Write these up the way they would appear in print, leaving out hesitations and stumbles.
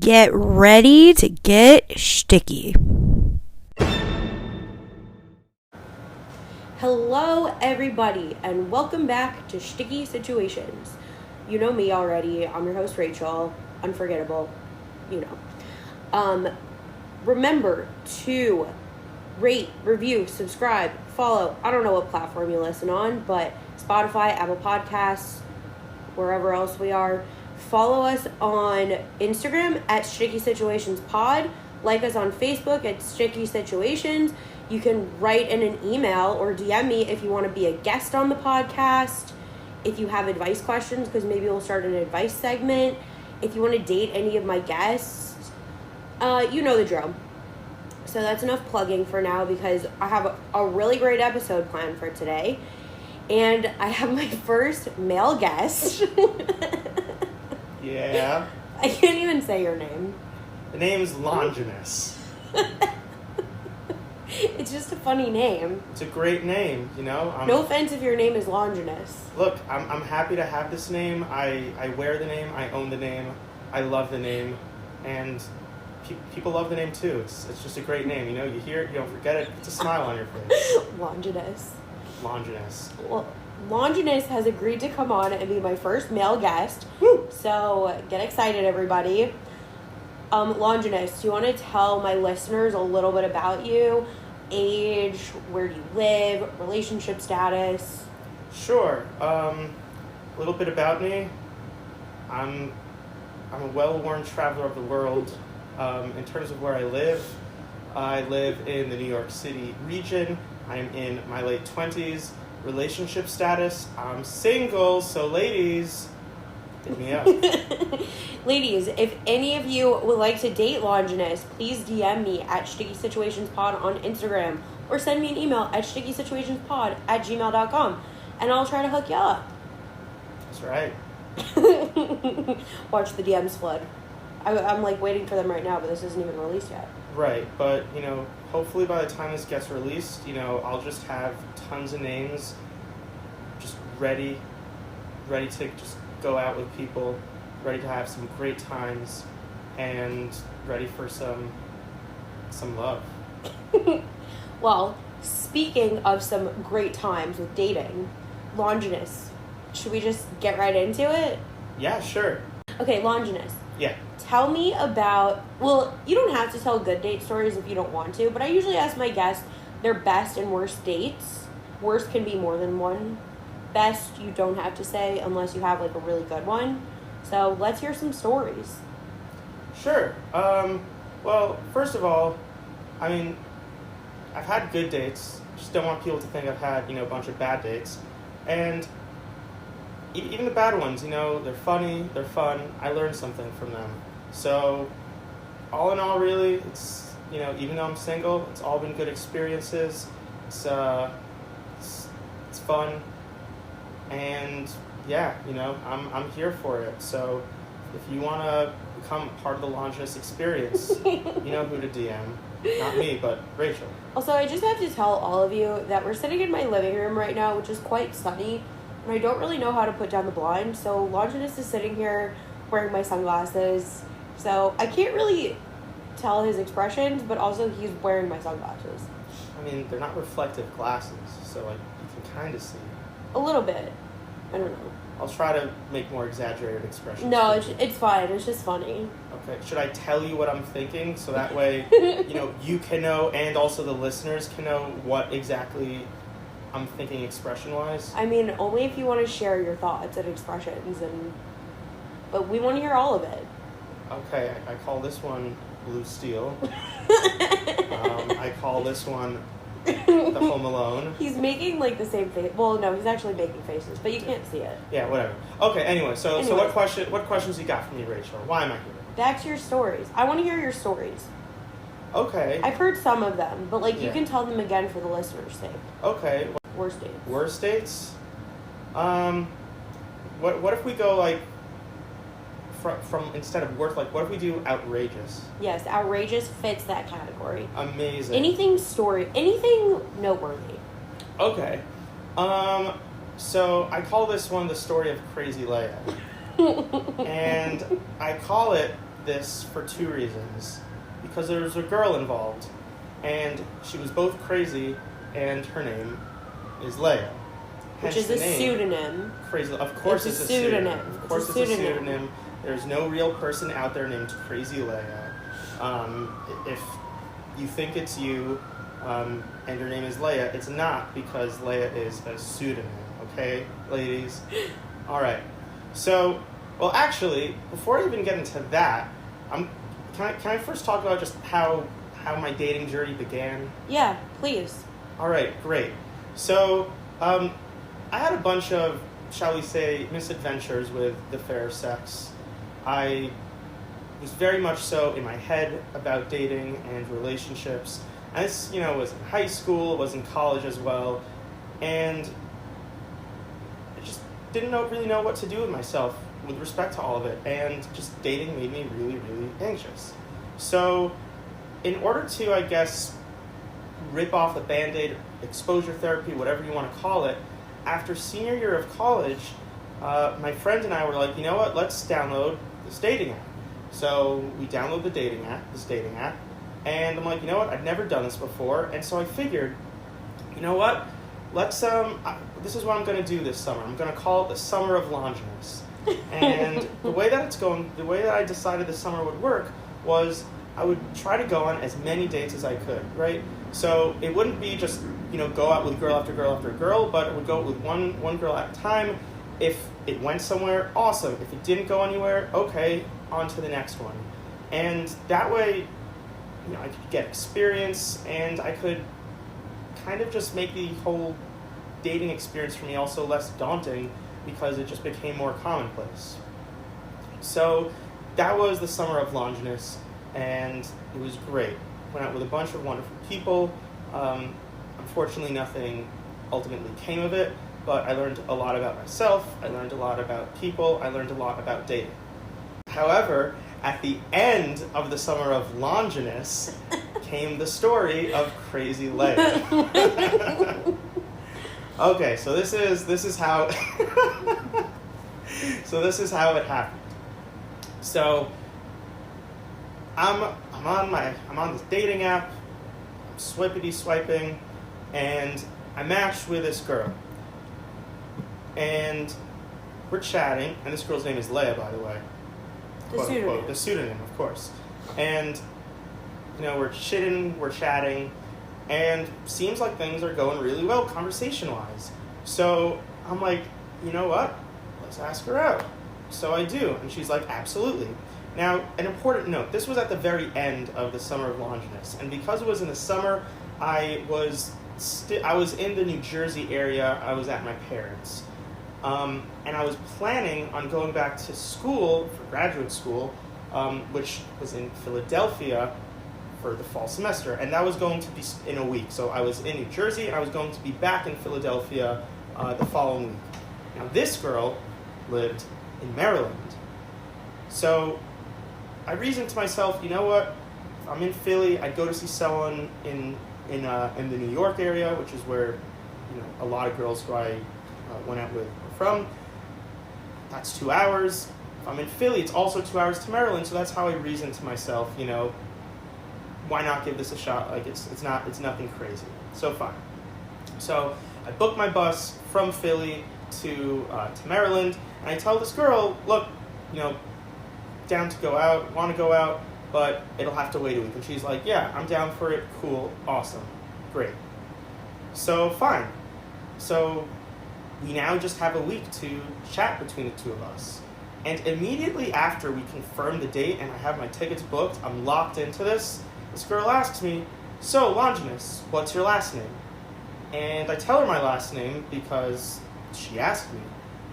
Get ready to get sticky. Hello, everybody, and welcome back to Sticky Situations. You know me already. I'm your host, Rachel. Unforgettable. You know. Remember to rate, review, subscribe, follow. I don't know what platform you listen on, but Spotify, Apple Podcasts, wherever else we are. Follow us on Instagram at Sticky Situations Pod. Like us on Facebook at Sticky Situations. You can write in an email or DM me if you want to be a guest on the podcast. If you have advice questions, because maybe we'll start an advice segment. If you want to date any of my guests, you know the drill. So that's enough plugging for now, because I have a really great episode planned for today. And I have my first male guest. Yeah. I can't even say your name. The name's Longinus. It's just a funny name. It's a great name, you know? No offense if your name is Longinus. Look, I'm happy to have this name. I wear the name. I own the name. I love the name. And people love the name too. It's just a great name. You know, you hear it, you don't forget it. It's a smile on your face. Longinus. Longinus. Well, Longinus has agreed to come on and be my first male guest. Woo! So get excited, everybody. Longinus, do you want to tell my listeners a little bit about you? Age, where do you live, relationship status? Sure. A little bit about me. I'm a well-worn traveler of the world. In terms of where I live in the New York City region. I'm in my late 20s. Relationship status, I'm single, so ladies, hit me up. Ladies, if any of you would like to date Longinus, please DM me at Sticky Situations Pod on Instagram, or send me an email at stickysituationspod@gmail.com, and I'll try to hook you up. That's right. Watch the DMs flood. I'm like waiting for them right now, but this isn't even released yet. Right, but, you know, hopefully by the time this gets released, you know, I'll just have tons of names just ready to just go out with people, ready to have some great times, and ready for some love. Well, speaking of some great times with dating, Longinus, should we just get right into it? Yeah, sure. Okay, Longinus. Yeah. Tell me about, well, you don't have to tell good date stories if you don't want to, but I usually ask my guests their best and worst dates. Worst can be more than one. Best, you don't have to say unless you have like a really good one. So let's hear some stories. Sure. Well, first of all, I mean, I've had good dates. Just don't want people to think I've had, you know, a bunch of bad dates. And even the bad ones, you know, they're funny, they're fun. I learned something from them. So, all in all, really, it's, you know, even though I'm single, it's all been good experiences. It's fun, and yeah, you know, I'm here for it. So, if you want to become part of the Longinus experience, you know who to DM. Not me, but Rachel. Also, I just have to tell all of you that we're sitting in my living room right now, which is quite sunny, and I don't really know how to put down the blind. So Longinus is sitting here wearing my sunglasses. So I can't really tell his expressions, but also he's wearing my sunglasses. I mean, they're not reflective glasses, so like you can kind of see. A little bit. I don't know. I'll try to make more exaggerated expressions. No, it's fine. It's just funny. Okay. Should I tell you what I'm thinking so that way, you know, you can know and also the listeners can know what exactly I'm thinking expression-wise? I mean, only if you want to share your thoughts and expressions, but we want to hear all of it. Okay, I call this one Blue Steel. I call this one The Home Alone. He's making like the same face. Well, no, he's actually making faces, but you can't see it. Yeah, whatever. Okay, anyway, so what questions you got for me, Rachel? Why am I here? Back to your stories. I want to hear your stories. Okay. I've heard some of them, but like you can tell them again for the listeners' sake. Okay. Worst dates. Worst dates? What if we go like from instead of worth, like what if we do outrageous? Yes, outrageous fits that category. Amazing. Anything noteworthy. Okay. So I call this one the story of Crazy Leia. And I call it this for two reasons. Because there was a girl involved, and she was both crazy, and her name is Leia. Which is a pseudonym. Crazy. Of course it's a pseudonym. Of course it's a pseudonym. There's no real person out there named Crazy Leia. If you think it's you, and your name is Leia, it's not, because Leia is a pseudonym. Okay, ladies? Alright. So, well, actually, before I even get into that, can I first talk about just how my dating journey began? Yeah, please. Alright, great. So, I had a bunch of, shall we say, misadventures with the fair sex. I was very much so in my head about dating and relationships. And this, was in high school, was in college as well. And I just didn't really know what to do with myself with respect to all of it. And just dating made me really, really anxious. So, in order to, I guess, rip off the Band-Aid, exposure therapy, whatever you want to call it, after senior year of college, my friend and I were like, you know what, let's download this dating app. So we download this dating app, and I'm like, you know what, I've never done this before, and so I figured, you know what, let's, this is what I'm going to do this summer. I'm going to call it the Summer of Longinus. And the way that I decided the summer would work was I would try to go on as many dates as I could, right? So it wouldn't be just, go out with girl after girl after girl, but it would go with one girl at a time. If it went somewhere, awesome. If it didn't go anywhere, okay, on to the next one. And that way, I could get experience, and I could kind of just make the whole dating experience for me also less daunting, because it just became more commonplace. So that was the summer of Longinus, and it was great. Went out with a bunch of wonderful people. Unfortunately, nothing ultimately came of it, but I learned a lot about myself, I learned a lot about people, I learned a lot about dating. However, at the end of the summer of Longinus came the story of Crazy Leia. Okay, so this is how this is how it happened. So I'm on this dating app, I'm swiping, and I matched with this girl. And we're chatting, and this girl's name is Leia, by the way. The pseudonym, of course. And, we're chatting, and seems like things are going really well conversation-wise. So I'm like, you know what? Let's ask her out. So I do, and she's like, absolutely. Now, an important note, this was at the very end of the summer of Longinus, and because it was in the summer, I was in the New Jersey area. I was at my parents'. And I was planning on going back to school, for graduate school, which was in Philadelphia for the fall semester. And that was going to be in a week. So I was in New Jersey, and I was going to be back in Philadelphia the following week. Now, this girl lived in Maryland. So I reasoned to myself, you know what? If I'm in Philly, I'd go to see someone in the New York area, which is where a lot of girls who I went out with were from. That's 2 hours. If I'm in Philly, it's also 2 hours to Maryland, so that's how I reasoned to myself, why not give this a shot? Like, it's nothing crazy. So fine. So I booked my bus from Philly to Maryland, and I tell this girl, look, down to go out, want to go out, but it'll have to wait a week. And she's like, yeah, I'm down for it. Cool. Awesome. Great. So fine. So we now just have a week to chat between the two of us. And immediately after we confirm the date and I have my tickets booked, I'm locked into this, this girl asks me, so Longinus, what's your last name? And I tell her my last name because she asked me.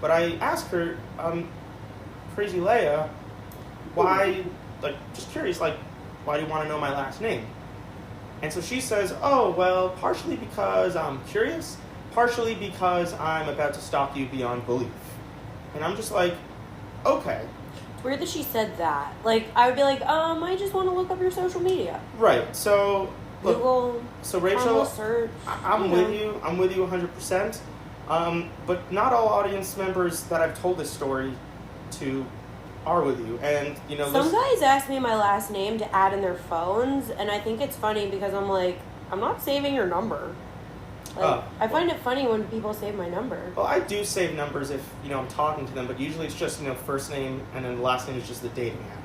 But I ask her, Crazy Leia, why, just curious, why do you want to know my last name? And so she says, oh, well, partially because I'm curious, partially because I'm about to stalk you beyond belief. And I'm just like, okay. It's weird that she said that. I would be like, I just want to look up your social media. Right. So, look, Google, so Rachel, search. I'm with you. I'm with you 100%. But not all audience members that I've told this story to are with you. And, some guys ask me my last name to add in their phones, and I think it's funny because I'm like, I'm not saving your number. Like, I find it funny when people save my number. Well, I do save numbers if, I'm talking to them, but usually it's just, first name and then the last name is just the dating app.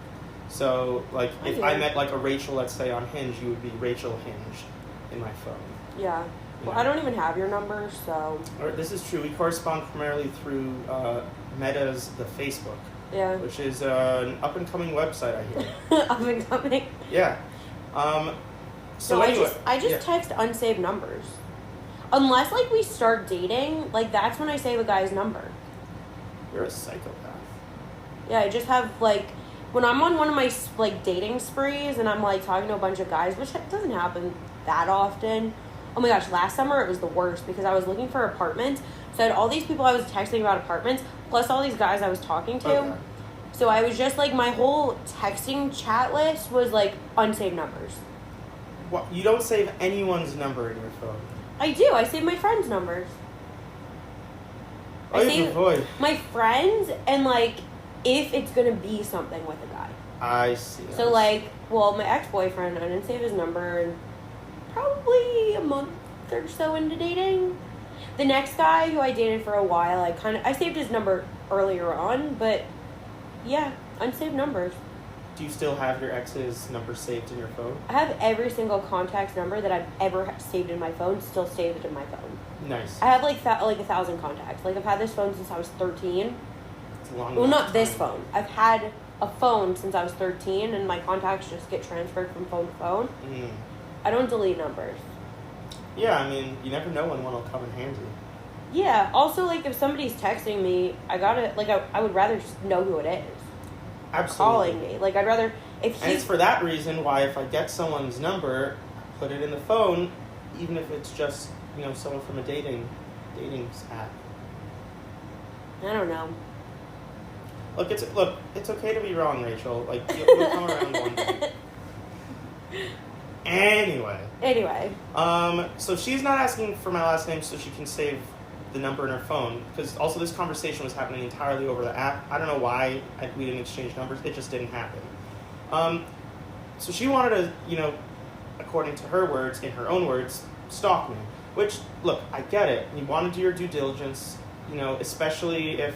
So, like, if I met, like, a Rachel, let's say, on Hinge, you would be Rachel Hinge in my phone. Yeah. Well, I don't even have your number, so... This is true. We correspond primarily through Meta's The Facebook. Yeah. Which is an up-and-coming website, I hear. Up-and-coming? Yeah. So anyway... I just text unsaved numbers. Unless, like, we start dating, like, that's when I save a guy's number. You're a psychopath. Yeah, I just have, like... When I'm on one of my, like, dating sprees and I'm, like, talking to a bunch of guys, which doesn't happen that often... Oh my gosh, last summer it was the worst because I was looking for apartments. So I had all these people I was texting about apartments, plus all these guys I was talking to. Okay. So I was just like, my whole texting chat list was like unsaved numbers. What? You don't save anyone's number in your phone? I do. I save my friends' numbers. I save my friends and like if it's going to be something with a guy. I see. So like, well, my ex-boyfriend, I didn't save his number and probably a month or so into dating. The next guy who I dated for a while, I saved his number earlier on, but yeah, unsaved numbers. Do you still have your ex's number saved in your phone? I have every single contact's number that I've ever saved in my phone still saved in my phone. Nice. I have like 1,000 contacts. Like I've had this phone since I was 13. It's a long. Well, not this phone. I've had a phone since I was 13, and my contacts just get transferred from phone to phone. Mm. I don't delete numbers. Yeah, I mean, you never know when one will come in handy. Yeah. Also, like, if somebody's texting me, I would rather just know who it is. Absolutely. Calling me. Like, I'd rather... And it's for that reason why if I get someone's number, I put it in the phone, even if it's just, someone from a dating app. I don't know. Look, it's okay to be wrong, Rachel. Like, you'll come around one day. Anyway. So she's not asking for my last name so she can save the number in her phone, because also this conversation was happening entirely over the app. I don't know why we didn't exchange numbers. It just didn't happen. So she wanted to, according to her words, in her own words, stalk me. Which, look, I get it. You want to do your due diligence, especially if,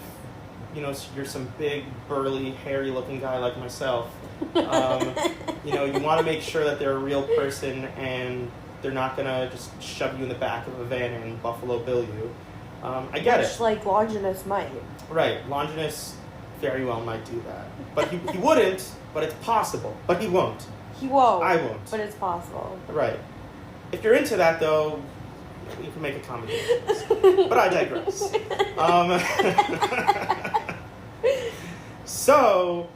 you're some big, burly, hairy-looking guy like myself. You want to make sure that they're a real person and they're not going to just shove you in the back of a van and Buffalo Bill you. I get it. Which, like, Longinus might. Right. Longinus very well might do that. But he wouldn't, but it's possible. But he won't. He won't. I won't. But it's possible. Right. If you're into that, though, you can make accommodations. But I digress. So,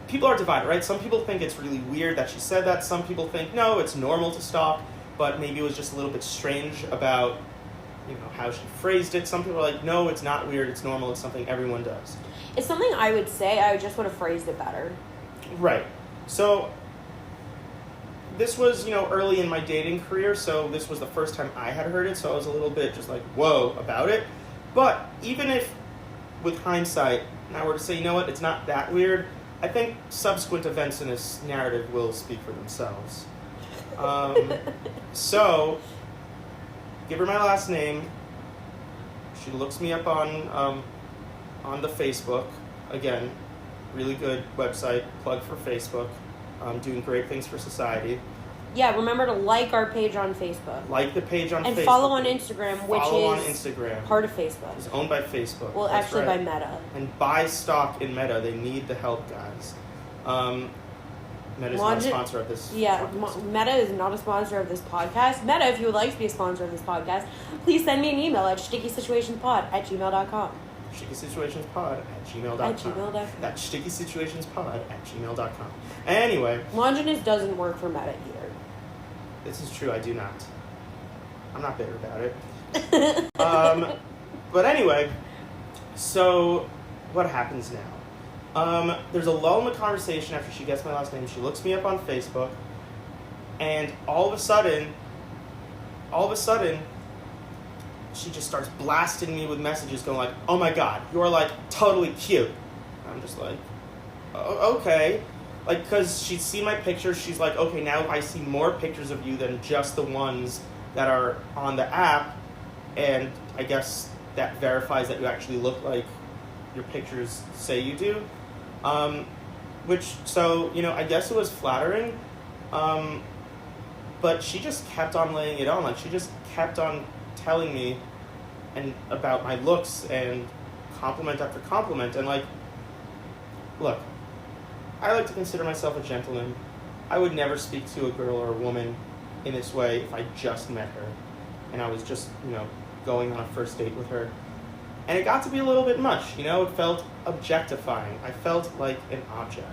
people are divided, right? Some people think it's really weird that she said that. Some people think, no, it's normal to stalk, but maybe it was just a little bit strange about, how she phrased it. Some people are like, no, it's not weird, it's normal, it's something everyone does. It's something I would say, I just would have phrased it better. Right. So, this was, early in my dating career, so this was the first time I had heard it, so I was a little bit just like, whoa, about it. But even if, with hindsight, I were to say, you know what, it's not that weird, I think subsequent events in this narrative will speak for themselves. So, give her my last name. She looks me up on the Facebook. Again, really good website, plug for Facebook. Doing great things for society. Yeah, remember to like our page on Facebook. Like the page on Facebook. And follow on Instagram, which is part of Facebook. It's owned by Facebook. Well, That's actually right. by Meta. And buy stock in Meta. They need the help, guys. Meta is not a sponsor of this podcast. Meta is not a sponsor of this podcast. Meta, if you would like to be a sponsor of this podcast, please send me an email at stickysituationspod@gmail.com. stickysituationspod@gmail.com. That's stickysituationspod@gmail.com. Anyway. Longinus doesn't work for Meta either. This is true, I do not. I'm not bitter about it. But anyway, so what happens now? There's a lull in the conversation after she gets my last name. She looks me up on Facebook, and all of a sudden, she just starts blasting me with messages going like, oh my god, you're like totally cute. And I'm just like, okay. Like, because she'd seen my pictures, she's like, okay, now I see more pictures of you than just the ones that are on the app, and I guess that verifies that you actually look like your pictures say you do. So, I guess it was flattering, but she just kept on laying it on. Like, she just kept on telling me about my looks and compliment after compliment, and like, look, I like to consider myself a gentleman. I would never speak to a girl or a woman in this way if I just met her and I was just, going on a first date with her. And it got to be a little bit much, it felt objectifying. I felt like an object.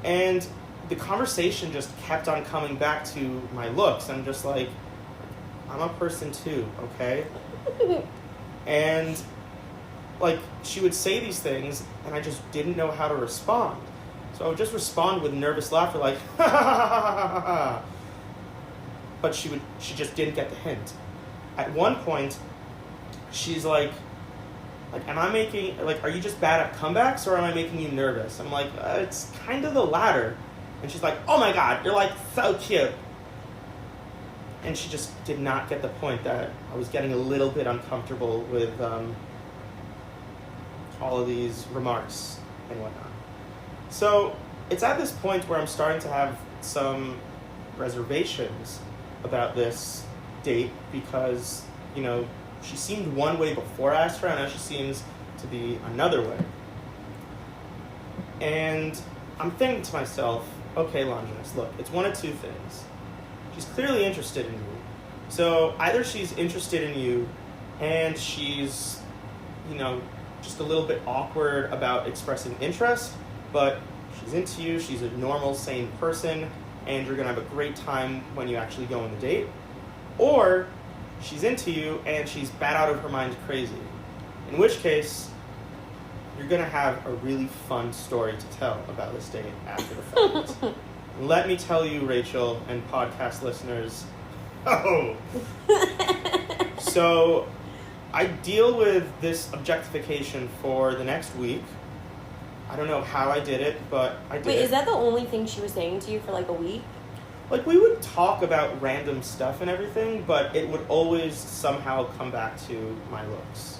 And the conversation just kept on coming back to my looks. I'm just like, I'm a person too, okay? And like, she would say these things, and I just didn't know how to respond. So I would just respond with nervous laughter, like, ha ha ha ha ha ha. But she just didn't get the hint. At one point, she's like, am I making, are you just bad at comebacks, or am I making you nervous? I'm like, it's kind of the latter. And she's like, oh my god, you're like so cute. And she just did not get the point that I was getting a little bit uncomfortable with all of these remarks and whatnot. So it's at this point where I'm starting to have some reservations about this date because, she seemed one way before I asked her, and now she seems to be another way. And I'm thinking to myself, okay, Longinus, look, it's one of two things. She's clearly interested in you. So either she's interested in you and she's, just a little bit awkward about expressing interest, but she's into you, she's a normal, sane person, and you're going to have a great time when you actually go on the date. Or she's into you and she's bat out of her mind crazy. In which case, you're going to have a really fun story to tell about this date after the fact. Let me tell you, Rachel and podcast listeners, so I deal with this objectification for the next week. I don't know how I did it, but I did. Wait, is that the only thing she was saying to you for like a week? Like, we would talk about random stuff and everything, but it would always somehow come back to my looks.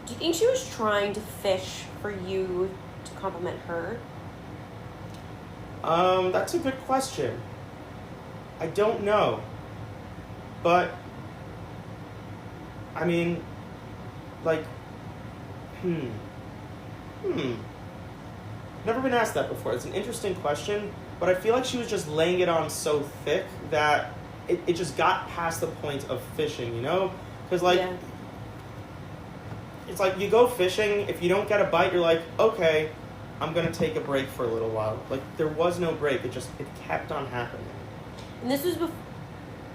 Do you think she was trying to fish for you to compliment her? That's a good question. I don't know. But, I mean, like, Never been asked that before. It's an interesting question, but I feel like she was just laying it on so thick that it just got past the point of fishing, Because, It's like you go fishing, if you don't get a bite, you're like, okay, I'm going to take a break for a little while. Like, there was no break. It kept on happening. And this was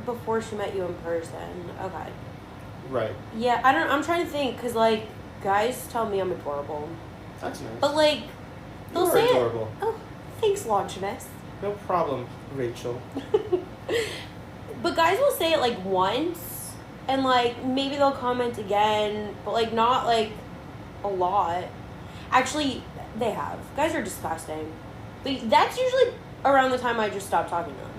before she met you in person. Okay. Right. Yeah, I'm trying to think, because, guys tell me I'm adorable. That's nice. But, they'll say adorable. It. Oh, thanks, Longinus. No problem, Rachel. But guys will say it, once, and, maybe they'll comment again, but, not, a lot. Actually, they have. Guys are disgusting. But that's usually around the time I just stop talking to them.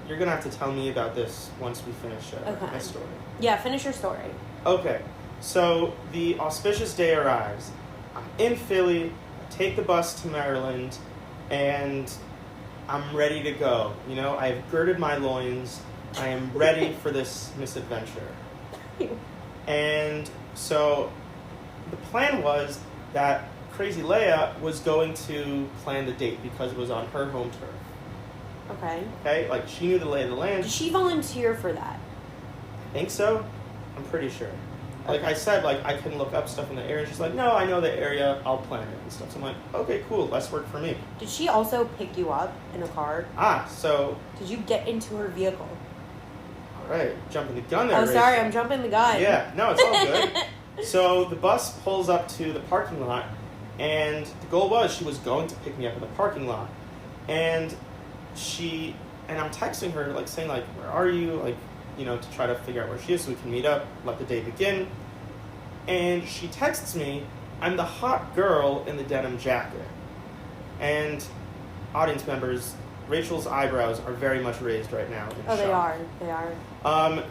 You're going to have to tell me about this once we finish my story. Yeah, finish your story. Okay. So, the auspicious day arrives. I'm in Philly, I take the bus to Maryland, and I'm ready to go. I've girded my loins. I am ready for this misadventure. And so, the plan was that Crazy Leia was going to plan the date because it was on her home turf. Okay. Okay? She knew the lay of the land. Did she volunteer for that? I think so. I'm pretty sure. Like I said, I can look up stuff in the area. And she's like, no, I know the area. I'll plan it and stuff. So I'm like, okay, cool. Less work for me. Did she also pick you up in a car? So... Did you get into her vehicle? All right. Jumping the gun there, Oh, Rachel. sorry. I'm jumping the gun. Yeah. No, it's all good. So the bus pulls up to the parking lot. And the goal was she was going to pick me up in the parking lot. And I'm texting her, saying, where are you? to try to figure out where she is so we can meet up, let the day begin. And she texts me, "I'm the hot girl in the denim jacket." And audience members, Rachel's eyebrows are very much raised right now. Oh, they are.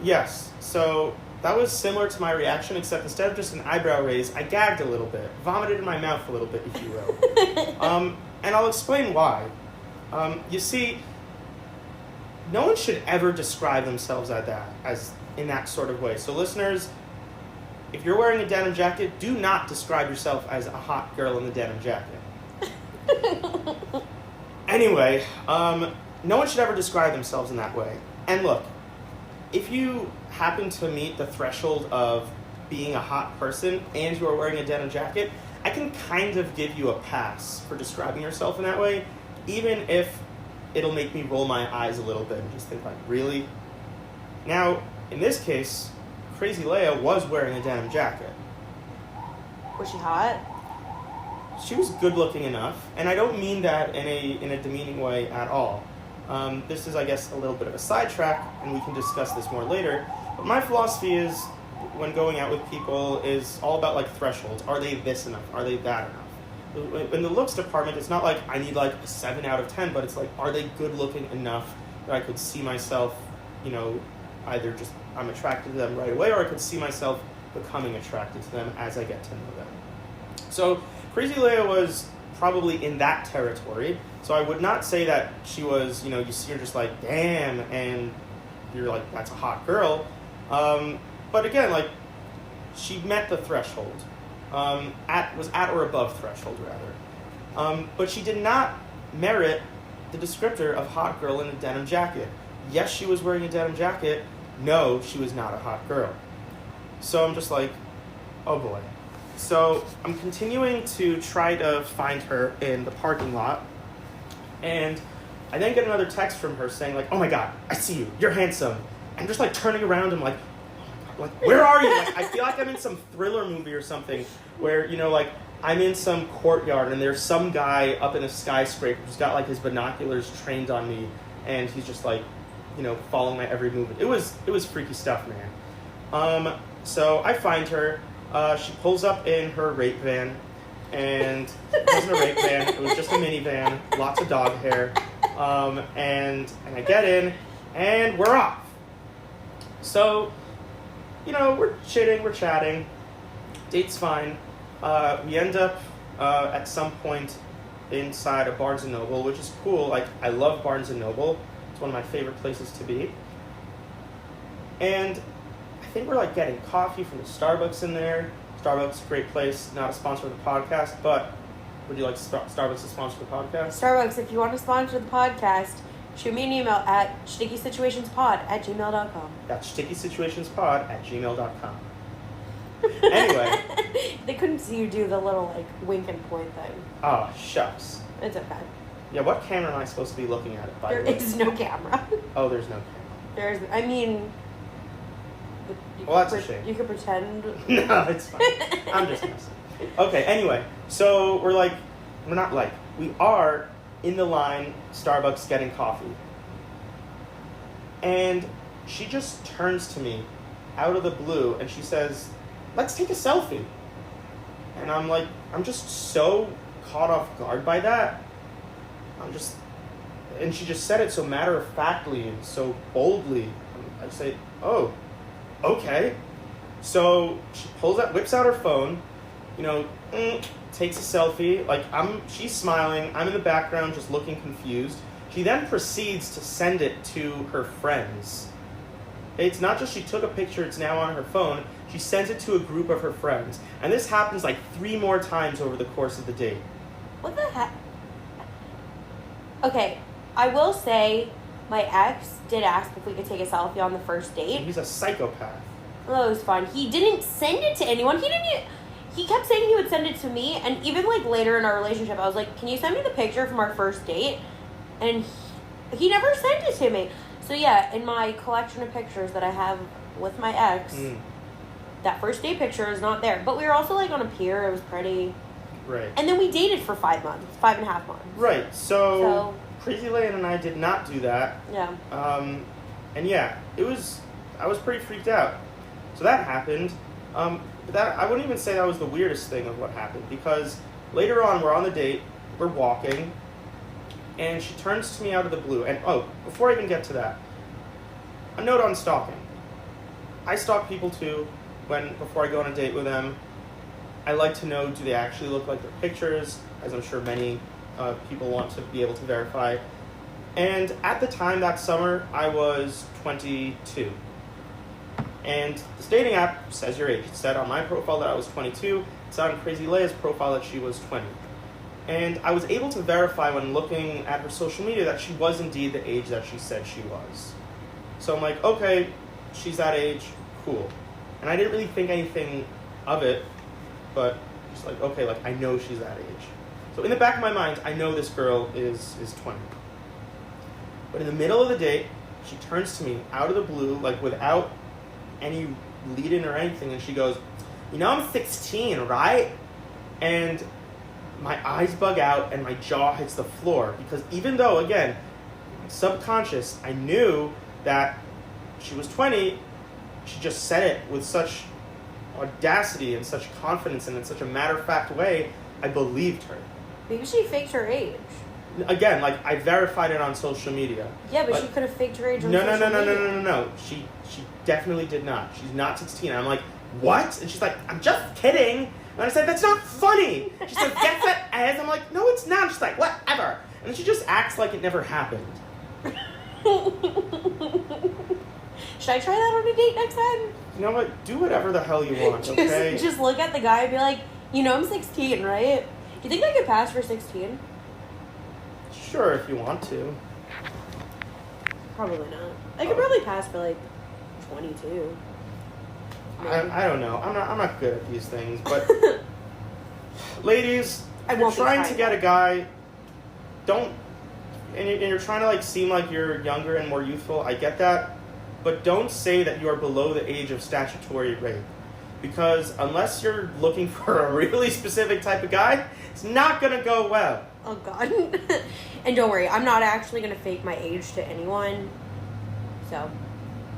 Yes. So that was similar to my reaction, except instead of just an eyebrow raise, I gagged a little bit, vomited in my mouth a little bit, if you will. And I'll explain why. You see, no one should ever describe themselves as in that sort of way. So listeners, if you're wearing a denim jacket, do not describe yourself as a hot girl in the denim jacket. Anyway, no one should ever describe themselves in that way. And look, if you happen to meet the threshold of being a hot person and you are wearing a denim jacket, I can kind of give you a pass for describing yourself in that way, even if it'll make me roll my eyes a little bit and just think like, really? Now, in this case, Crazy Leia was wearing a denim jacket. Was she hot? She was good looking enough, and I don't mean that in a demeaning way at all. This is, I guess, a little bit of a sidetrack, and we can discuss this more later. But my philosophy is, when going out with people, is all about like thresholds. Are they this enough? Are they that enough? In the looks department, it's not like I need like a 7 out of 10, but it's like, are they good looking enough that I could see myself, either just I'm attracted to them right away, or I could see myself becoming attracted to them as I get to know them. So Crazy Leia was probably in that territory. So I would not say that she was, you see her just like, damn, and you're like, that's a hot girl. But again, like, she met the threshold. Was at or above threshold, rather. But she did not merit the descriptor of hot girl in a denim jacket. Yes, she was wearing a denim jacket. No, she was not a hot girl. So I'm just like, oh boy. So I'm continuing to try to find her in the parking lot. And I then get another text from her saying like, oh my God, I see you. You're handsome. And just like turning around, I'm like, oh my God, like, where are you? Like, I feel like I'm in some thriller movie or something where, like I'm in some courtyard and there's some guy up in a skyscraper who's got like his binoculars trained on me. And he's just like, following my every movement. It was freaky stuff, man. So I find her. She pulls up in her rape van, and it wasn't a rape van, it was just a minivan, lots of dog hair, and I get in, and we're off. So, we're chitting, we're chatting, date's fine. We end up at some point inside a Barnes & Noble, which is cool. Like, I love Barnes & Noble. It's one of my favorite places to be. And I think we're like getting coffee from the Starbucks in there. Starbucks, great place, not a sponsor of the podcast, but would you like Starbucks to sponsor the podcast? Starbucks, if you want to sponsor the podcast, shoot me an email at stickysituationspod@gmail.com. That's stickysituationspod@gmail.com. Anyway. They couldn't see you do the little like wink and point thing. Oh, shucks. It's okay. Yeah, what camera am I supposed to be looking at it by the way? There is no camera. Oh, there's no camera. Well, that's a shame. You could pretend. No, it's fine. I'm just messing. Okay, anyway. So we are in the line, Starbucks, getting coffee. And she just turns to me out of the blue and she says, let's take a selfie. And I'm just so caught off guard by that. And she just said it so matter-of-factly and so boldly. I say, oh, okay. So she whips out her phone, takes a selfie. Like, she's smiling. I'm in the background just looking confused. She then proceeds to send it to her friends. It's not just she took a picture, it's now on her phone. She sends it to a group of her friends. And this happens like 3 more times over the course of the date. What the heck? Okay, I will say my ex did ask if we could take a selfie on the first date. He's a psychopath. Well, it was fun. He didn't send it to anyone. He kept saying he would send it to me, and even like later in our relationship, I was like, can you send me the picture from our first date? And he never sent it to me. So yeah, in my collection of pictures that I have with my ex, that first date picture is not there. But we were also like on a pier. It was pretty. Right. And then we dated for 5 months, 5.5 months. Right. So Crazy Leia and I did not do that. Yeah. And yeah, it was I was pretty freaked out. So that happened. But I wouldn't even say that was the weirdest thing of what happened, because later on we're on the date, we're walking, and she turns to me out of the blue. And before I even get to that, a note on stalking. I stalk people too. Before I go on a date with them, I like to know, do they actually look like their pictures, as I'm sure many people want to be able to verify. And at the time that summer, I was 22. And this dating app says your age. It said on my profile that I was 22. It said on Crazy Leia's profile that she was 20. And I was able to verify when looking at her social media that she was indeed the age that she said she was. So I'm like, okay, she's that age, cool. And I didn't really think anything of it, but just like, okay, like I know she's that age. So in the back of my mind, I know this girl is 20. But in the middle of the date, she turns to me out of the blue, like without any lead-in or anything, and she goes, I'm 16, right? And my eyes bug out and my jaw hits the floor, because even though, again, subconscious, I knew that she was 20, she just said it with such audacity and such confidence and in such a matter-of-fact way, I believed her. Maybe she faked her age. Again, like, I verified it on social media. Yeah, but she could have faked her age on social media. No. She definitely did not. She's not 16. And I'm like, what? And she's like, I'm just kidding. And I said, that's not funny. She said, get that as. I'm like, no, it's not. She's like, whatever. And she just acts like it never happened. Should I try that on a date next time? You know what? Do whatever the hell you want, okay? Just look at the guy and be like, I'm 16, right? Do you think I could pass for 16? Sure, if you want to. Probably not. I could probably pass for like 22. I don't know. I'm not good at these things, but ladies, if you're trying to get a guy, and you're trying to like seem like you're younger and more youthful, I get that, but don't say that you are below the age of statutory rape, because unless you're looking for a really specific type of guy, it's not gonna go well. Oh God. And don't worry, I'm not actually gonna fake my age to anyone. So,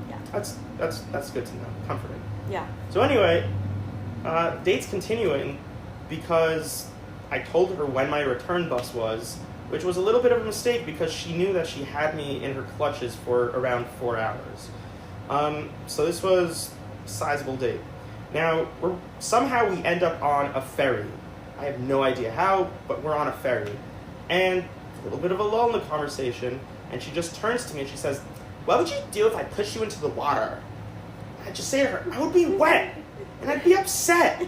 yeah. That's good to know. Comforting. Yeah. So anyway, date's continuing because I told her when my return bus was, which was a little bit of a mistake because she knew that she had me in her clutches for around 4 hours. So this was a sizable date. Now, somehow we end up on a ferry. I have no idea how, but we're on a ferry. And a little bit of a lull in the conversation, and she just turns to me and she says, what would you do if I pushed you into the water? I'd just say to her, I would be wet, and I'd be upset,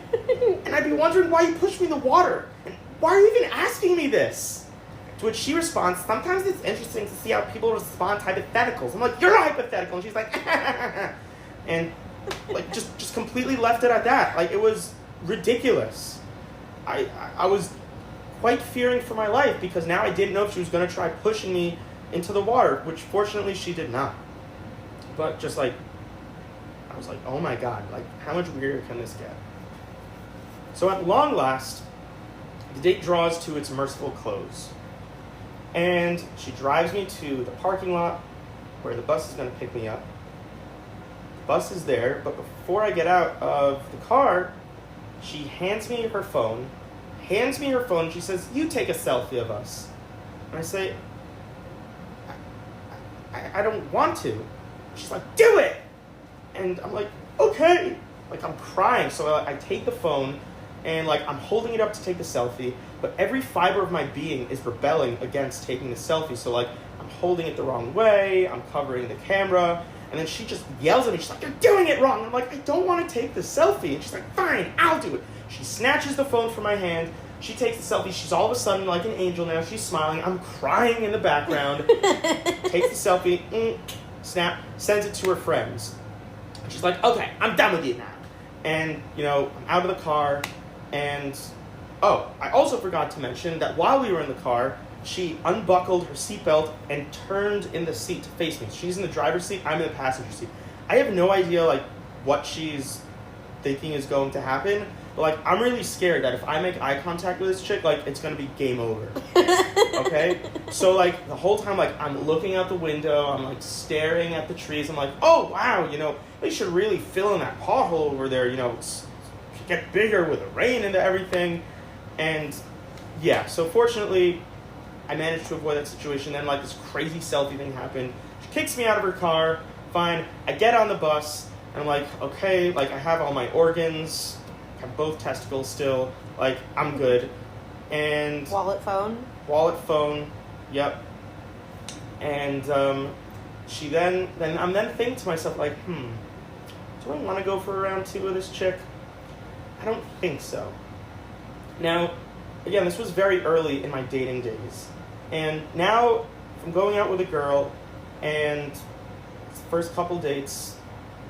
and I'd be wondering why you pushed me in the water, and why are you even asking me this? To which she responds, sometimes it's interesting to see how people respond to hypotheticals. I'm like, you're a hypothetical, and she's like, and like just completely left it at that. Like, it was ridiculous. I was quite fearing for my life because now I didn't know if she was going to try pushing me into the water, which fortunately she did not. But just like, I was like, oh my God, like how much weirder can this get? So at long last, the date draws to its merciful close. And she drives me to the parking lot where the bus is going to pick me up. The bus is there, but before I get out of the car, she hands me her phone. She says, you take a selfie of us. And I say, I don't want to. She's like, do it! And I'm like, okay. Like, I'm crying. So I take the phone, and like, I'm holding it up to take the selfie, but every fiber of my being is rebelling against taking the selfie. So like, I'm holding it the wrong way, I'm covering the camera, and then she just yells at me. She's like, you're doing it wrong. I'm like, I don't want to take the selfie. And she's like, fine, I'll do it. She snatches the phone from my hand. She takes the selfie. She's all of a sudden like an angel now. She's smiling. I'm crying in the background. Takes the selfie, snap, sends it to her friends. And she's like, okay, I'm done with you now. And, I'm out of the car. And, I also forgot to mention that while we were in the car, she unbuckled her seatbelt and turned in the seat to face me. She's in the driver's seat. I'm in the passenger seat. I have no idea, like, what she's thinking is going to happen. But, like, I'm really scared that if I make eye contact with this chick, like, it's going to be game over. Okay? So, like, the whole time, like, I'm looking out the window, I'm, like, staring at the trees. I'm like, oh, wow, you know, they should really fill in that pothole over there, you know, it's get bigger with the rain and everything. And, yeah, so fortunately, I managed to avoid that situation. Then, like, this crazy selfie thing happened. She kicks me out of her car. Fine. I get on the bus, and I'm like, okay, like, I have all my organs. Have both testicles still, like, I'm good. And wallet phone, yep. And she then I'm then thinking to myself, like, do I want to go for a round 2 with this chick? I don't think so. Now, again, this was very early in my dating days, and now if I'm going out with a girl and it's the first couple dates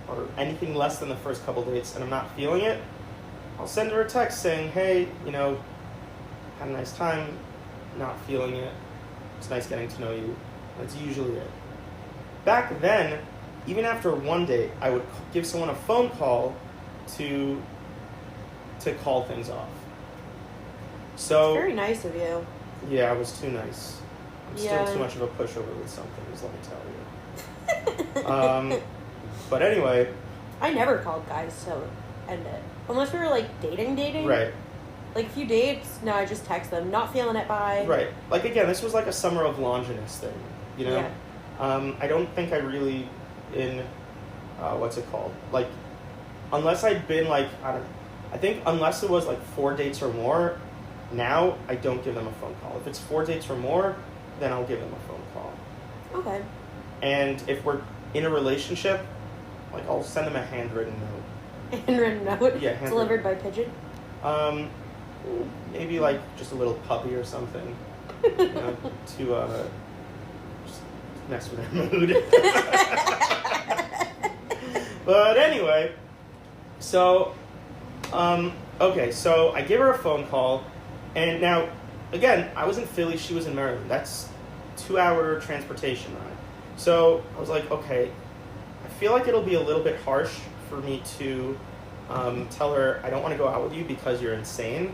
or anything less than the first couple dates and I'm not feeling it, I'll send her a text saying, hey, you know, had a nice time, not feeling it. It's nice getting to know you. That's usually it. Back then, even after one date, I would give someone a phone call to call things off. So it's very nice of you. Yeah, I was too nice. I'm still too much of a pushover with some things, let me tell you. But anyway. I never called guys to end it. Unless we were, like, dating. Right. Like, a few dates, no, I just text them. Not feeling it, bye. Right. Like, again, this was like a summer of Longinus thing, you know? Yeah. I don't think I really, what's it called? Like, unless I'd been, like, I think unless it was, like, 4 dates or more, now I don't give them a phone call. If it's 4 dates or more, then I'll give them a phone call. Okay. And if we're in a relationship, like, I'll send them a handwritten note. Handwritten note? Yeah, handwritten. Delivered by pigeon? Maybe, like, just a little puppy or something, you know, to, just mess with their mood. But anyway, so, okay, so I give her a phone call, and now, again, I was in Philly, she was in Maryland. That's 2-hour transportation ride. So I was like, okay, I feel like it'll be a little bit harsh for me to tell her I don't want to go out with you because you're insane.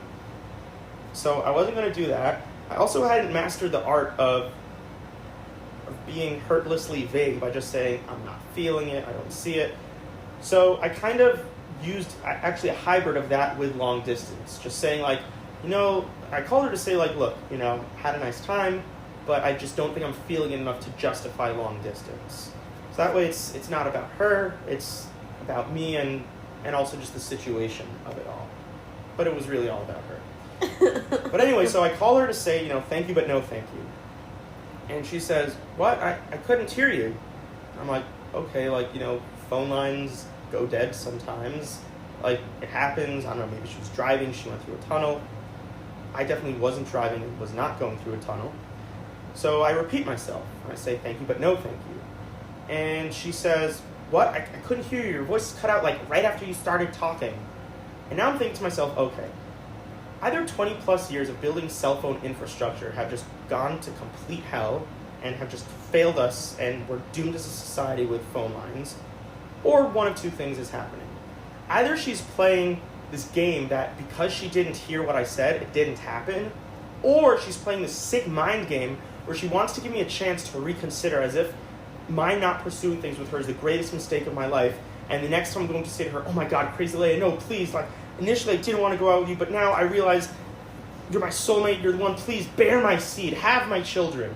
So I wasn't going to do that. I also hadn't mastered the art of being hurtlessly vague by just saying I'm not feeling it, I don't see it. So I kind of used actually a hybrid of that with long distance. Just saying, like, you know, I called her to say, like, look, you know, had a nice time, but I just don't think I'm feeling it enough to justify long distance. So that way it's not about her, it's about me and also just the situation of it all. But it was really all about her. But anyway, so I call her to say, you know, thank you, but no thank you. And she says, what? I couldn't hear you. I'm like, okay, like, you know, phone lines go dead sometimes. Like, it happens. I don't know, maybe she was driving, she went through a tunnel. I definitely wasn't driving and was not going through a tunnel. So I repeat myself. I say, thank you, but no thank you. And she says, what? I couldn't hear you. Your voice cut out, like, right after you started talking. And now I'm thinking to myself, okay, either 20 plus years of building cell phone infrastructure have just gone to complete hell and have just failed us and we're doomed as a society with phone lines, or one of two things is happening. Either she's playing this game that because she didn't hear what I said, it didn't happen, or she's playing this sick mind game where she wants to give me a chance to reconsider, as if my not pursuing things with her is the greatest mistake of my life, and the next time I'm going to say to her, oh my god, crazy lady, no, please, like, initially I didn't want to go out with you, but now I realize you're my soulmate, you're the one, please bear my seed, have my children.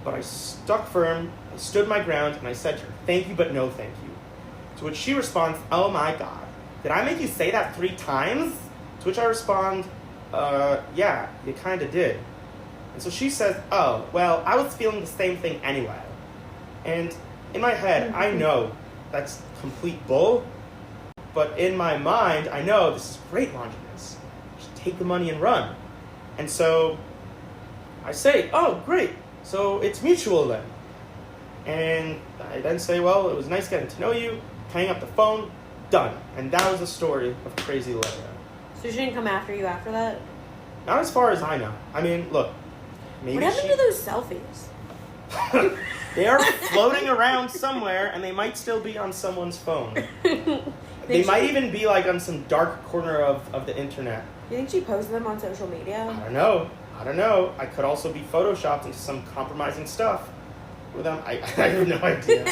But I stuck firm, I stood my ground, and I said to her, thank you, but no thank you. To which she responds, oh my god, did I make you say that 3 times? To which I respond, yeah, you kind of did. And so she says, oh, well, I was feeling the same thing anyway. And in my head, I know that's complete bull, but in my mind, I know this is great, Longinus. Just take the money and run. And so I say, oh, great, so it's mutual then. And I then say, well, it was nice getting to know you, hang up the phone, done. And that was the story of Crazy Leia. So she didn't come after you after that? Not as far as I know. I mean, look, maybe what happened to those selfies? They are floating around somewhere, and they might still be on someone's phone. They might even be like on some dark corner of the internet. You think she posted them on social media? I don't know. I could also be photoshopped into some compromising stuff with them. I have no idea.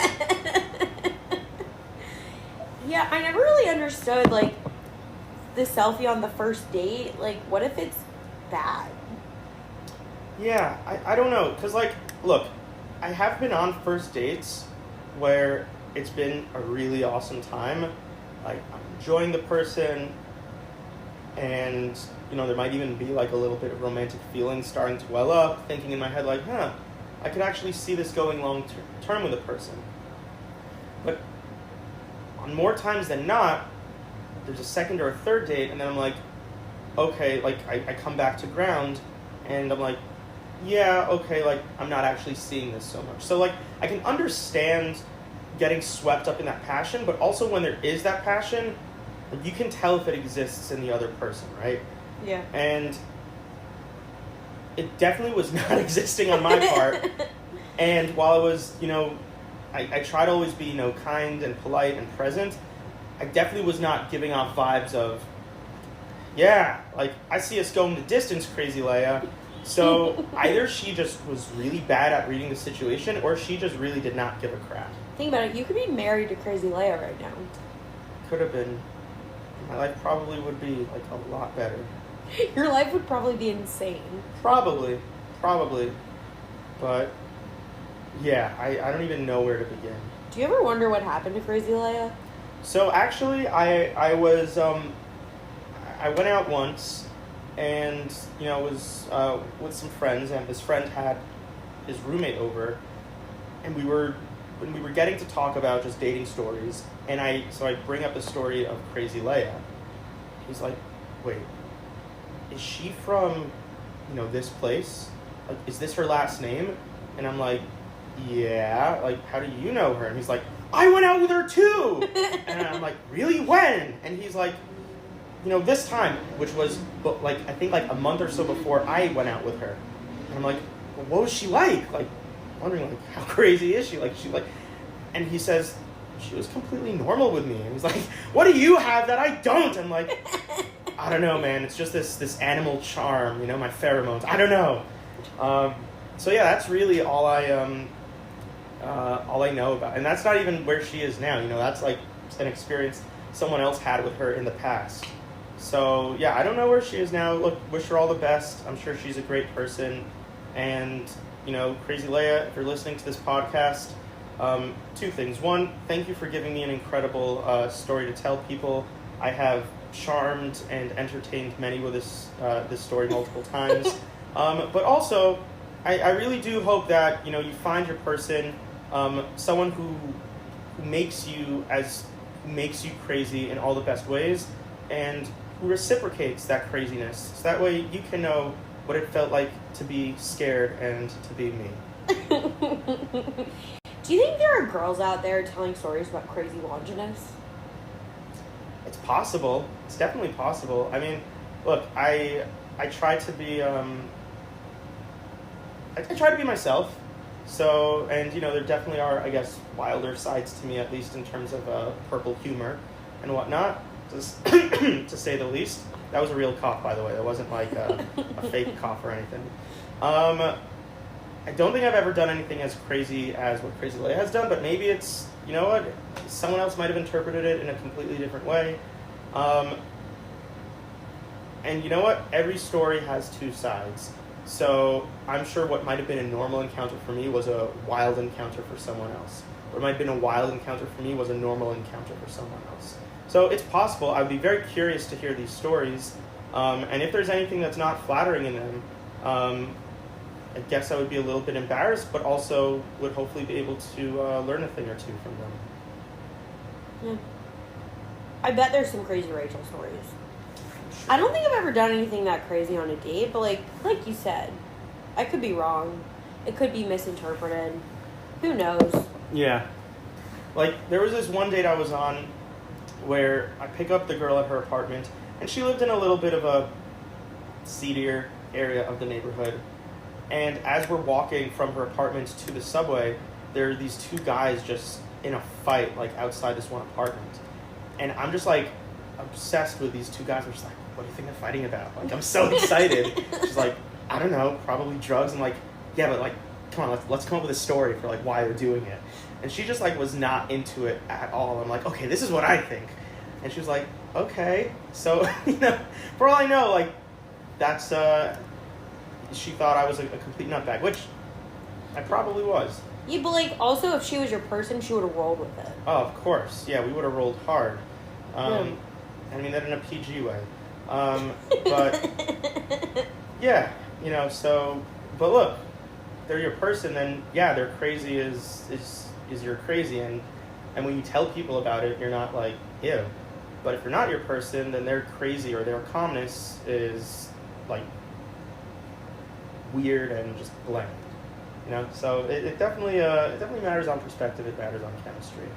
Yeah, I never really understood, like, the selfie on the first date. Like, what if it's bad? Yeah, I don't know. Because, like, look, I have been on first dates where it's been a really awesome time. Like, I'm enjoying the person, and, you know, there might even be, like, a little bit of romantic feeling starting to well up, thinking in my head, like, I could actually see this going long term with a person. But on more times than not, there's a second or a third date, and then I'm like, okay, like, I come back to ground, and I'm like, yeah, okay, like, I'm not actually seeing this so much. So, like, I can understand getting swept up in that passion, but also when there is that passion, like, you can tell if it exists in the other person, right? Yeah. And it definitely was not existing on my part. And while I was, you know, I try to always be, you know, kind and polite and present, I definitely was not giving off vibes of, yeah, like, I see us going the distance, crazy Leia. So either she just was really bad at reading the situation, or she just really did not give a crap. Think about it. You could be married to Crazy Leia right now. Could have been. My life probably would be, like, a lot better. Your life would probably be insane. Probably. But, yeah, I don't even know where to begin. Do you ever wonder what happened to Crazy Leia? So, actually, I went out once, and, you know, was with some friends, and this friend had his roommate over, and when we were getting to talk about just dating stories, and I bring up the story of Crazy Leia. He's like, wait, is she from, you know, this place? Like, is this her last name? And I'm like, yeah, like, how do you know her? And he's like, I went out with her too! And I'm like, really, when? And he's like, you know, this time, which was, like, I think, like, a month or so before I went out with her. And I'm like, well, what was she like? Like, wondering, like, how crazy is she? Like, and he says, she was completely normal with me. And he's like, what do you have that I don't? I'm like, I don't know, man. It's just this animal charm, you know, my pheromones. I don't know. So yeah, that's really all I know about. And that's not even where she is now. You know, that's like an experience someone else had with her in the past. So yeah, I don't know where she is now. Look, wish her all the best. I'm sure she's a great person. And, you know, Crazy Leia, if you're listening to this podcast, two things. One, thank you for giving me an incredible story to tell people. I have charmed and entertained many with this story multiple times. But also, I really do hope that, you know, you find your person, someone who makes you crazy in all the best ways, and who reciprocates that craziness. So that way you can know what it felt like to be scared and to be me. Do you think there are girls out there telling stories about crazy Longinus? It's possible. It's definitely possible. I mean, look, I try to be I try to be myself. So, and, you know, there definitely are, I guess, wilder sides to me, at least in terms of purple humor and whatnot, to say the least. That was a real cough, by the way. That wasn't like a fake cough or anything. I don't think I've ever done anything as crazy as what Crazy Leia has done, but maybe it's, you know what, someone else might have interpreted it in a completely different way. And you know what? Every story has two sides. So I'm sure what might have been a normal encounter for me was a wild encounter for someone else. What might have been a wild encounter for me was a normal encounter for someone else. So it's possible. I would be very curious to hear these stories. And if there's anything that's not flattering in them, I guess I would be a little bit embarrassed, but also would hopefully be able to learn a thing or two from them. Yeah. I bet there's some crazy Rachel stories. I don't think I've ever done anything that crazy on a date, but like you said, I could be wrong. It could be misinterpreted. Who knows? Yeah. Like, there was this one date I was on where I pick up the girl at her apartment, and she lived in a little bit of a seedier area of the neighborhood. And as we're walking from her apartment to the subway, there are these two guys just in a fight, like, outside this one apartment. And I'm just like obsessed with these two guys. I'm just like, what do you think they're fighting about? Like, I'm so excited. She's like, I don't know, probably drugs. I'm like, yeah, but like, come on, let's come up with a story for like why they're doing it. And she just like was not into it at all. I'm like, okay, this is what I think. And she was like, okay. So, for all I know, like, that's, she thought I was a complete nutbag, which I probably was. Yeah, but like, also, if she was your person, she would have rolled with it. Oh, of course. Yeah, we would have rolled hard. I mean that in a PG way. But, yeah, so, but look, they're your person, then, yeah, they're crazy is you're crazy, and when you tell people about it, you're not like, ew. But if you're not your person, then they're crazy, or their calmness is, like, weird and just bland. So it definitely matters on perspective. It matters on chemistry.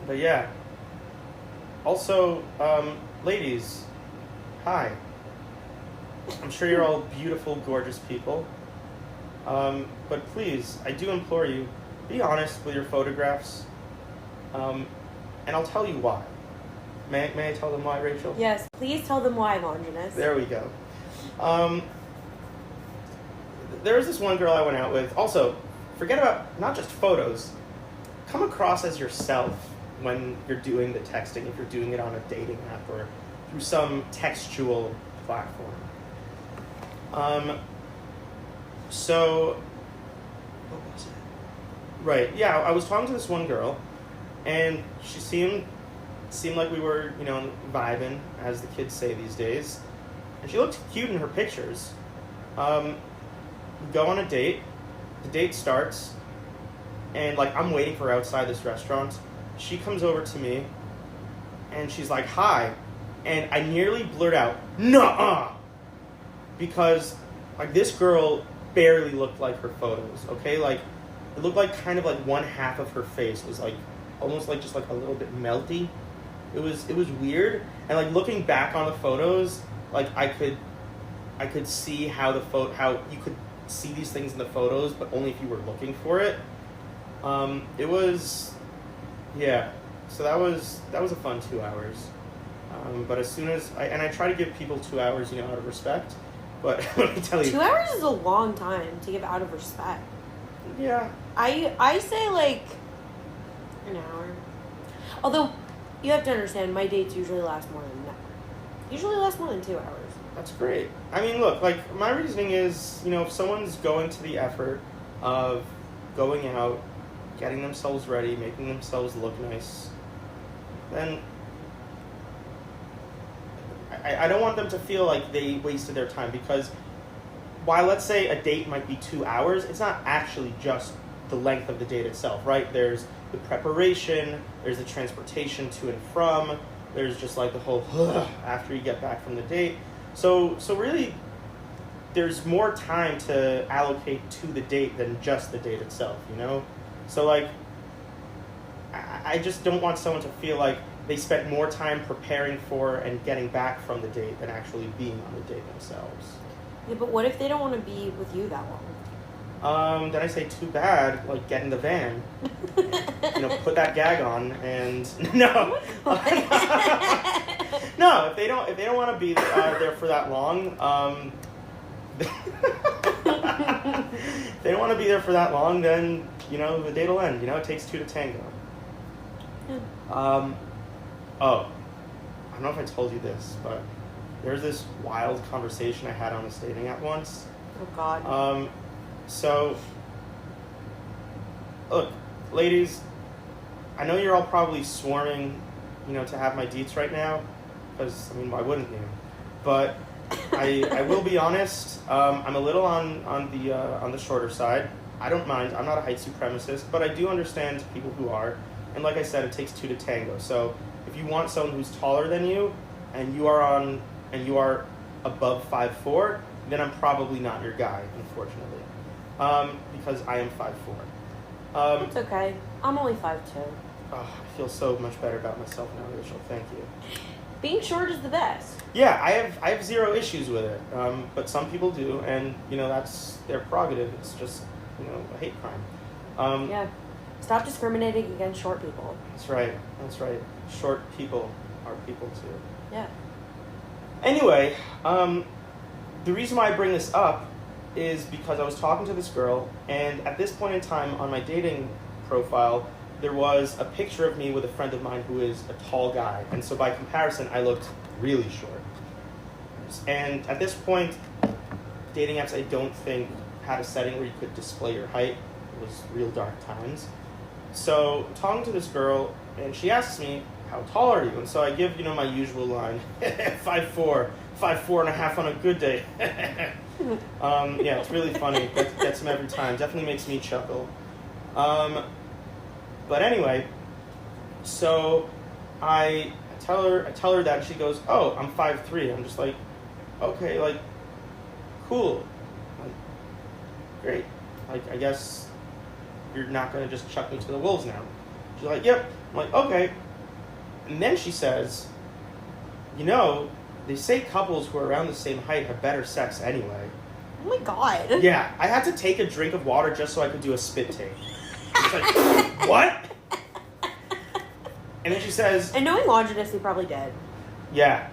But yeah. Also, ladies, hi. I'm sure you're all beautiful, gorgeous people. But please, I do implore you, be honest with your photographs. And I'll tell you why. May I tell them why, Rachel? Yes, please tell them why, Longinus. There we go. There was this one girl I went out with. Also, forget about not just photos. Come across as yourself when you're doing the texting, if you're doing it on a dating app or through some textual platform. So, what was it? Right, yeah, I was talking to this one girl, and she seemed like we were, vibing, as the kids say these days. And she looked cute in her pictures. We go on a date. The date starts, and like I'm waiting for her outside this restaurant. She comes over to me, and she's like, "Hi," and I nearly blurt out, "Nuh-uh," because like this girl barely looked like her photos. Okay, like it looked like kind of like one half of her face was like almost like just like a little bit melty. It was weird, and like looking back on the photos, like I could see how you could see these things in the photos, but only if you were looking for it. It was, yeah. So that was a fun 2 hours. But as soon as I try to give people 2 hours, out of respect. But let me tell you, 2 hours is a long time to give out of respect. Yeah. I say like an hour. Although you have to understand, my dates usually last more than an hour. Usually last more than 2 hours. That's great. I mean, look, like, my reasoning is, if someone's going to the effort of going out, getting themselves ready, making themselves look nice, then I don't want them to feel like they wasted their time, because while, let's say, a date might be 2 hours, it's not actually just the length of the date itself, right? There's the preparation, there's the transportation to and from, there's just like the whole after you get back from the date. So really, there's more time to allocate to the date than just the date itself, So like, I just don't want someone to feel like they spent more time preparing for and getting back from the date than actually being on the date themselves. Yeah, but what if they don't want to be with you that long? Then I say, too bad, like, get in the van, put that gag on, and no. No, if they don't want to be there for that long, if they don't want to be there for that long, then, the date will end. It takes two to tango. Yeah. Oh, I don't know if I told you this, but there's this wild conversation I had on this dating app once. Oh, God. So, look, ladies, I know you're all probably swarming, to have my deets right now, because, why wouldn't you? But I will be honest, I'm a little on the shorter side. I don't mind. I'm not a height supremacist, but I do understand people who are. And like I said, it takes two to tango. So if you want someone who's taller than you, and you are above 5'4", then I'm probably not your guy, unfortunately, because I am 5'4". It's okay. I'm only 5'2". Oh, I feel so much better about myself now, Rachel. Thank you. Being short is the best. Yeah, I have zero issues with it, but some people do, and that's their prerogative. It's just a hate crime. Yeah. Stop discriminating against short people. That's right. Short people are people too. Yeah. Anyway, the reason why I bring this up is because I was talking to this girl, and at this point in time on my dating profile, there was a picture of me with a friend of mine who is a tall guy, and so by comparison, I looked really short. And at this point, dating apps I don't think had a setting where you could display your height. It was real dark times. So talking to this girl, and she asks me, how tall are you? And so I give, my usual line, 5'4", 5'4.5" on a good day. Yeah, it's really funny. Gets him every time. Definitely makes me chuckle. But anyway, so I tell her that, and she goes, oh, I'm 5'3". I'm just like, okay, like, cool. Like, great. Like, I guess you're not going to just chuck me to the wolves now. She's like, yep. I'm like, okay. And then she says, they say couples who are around the same height have better sex anyway. Oh my god. Yeah, I had to take a drink of water just so I could do a spit take. It's like, what? And then she says... And knowing Longinus, he probably did. Yeah,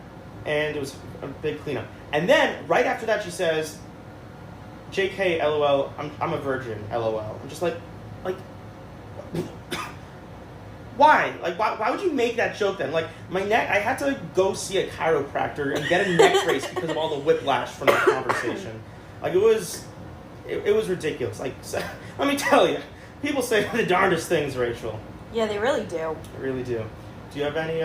and it was a big cleanup. And then, right after that, she says, JK, LOL, I'm a virgin, LOL. I'm just like... Why? Like, why would you make that joke then? Like, my neck, I had to go see a chiropractor and get a neck brace because of all the whiplash from that conversation. Like, it was ridiculous. Like, so, let me tell you, people say the darndest things, Rachel. Yeah, they really do. They really do. Do you have any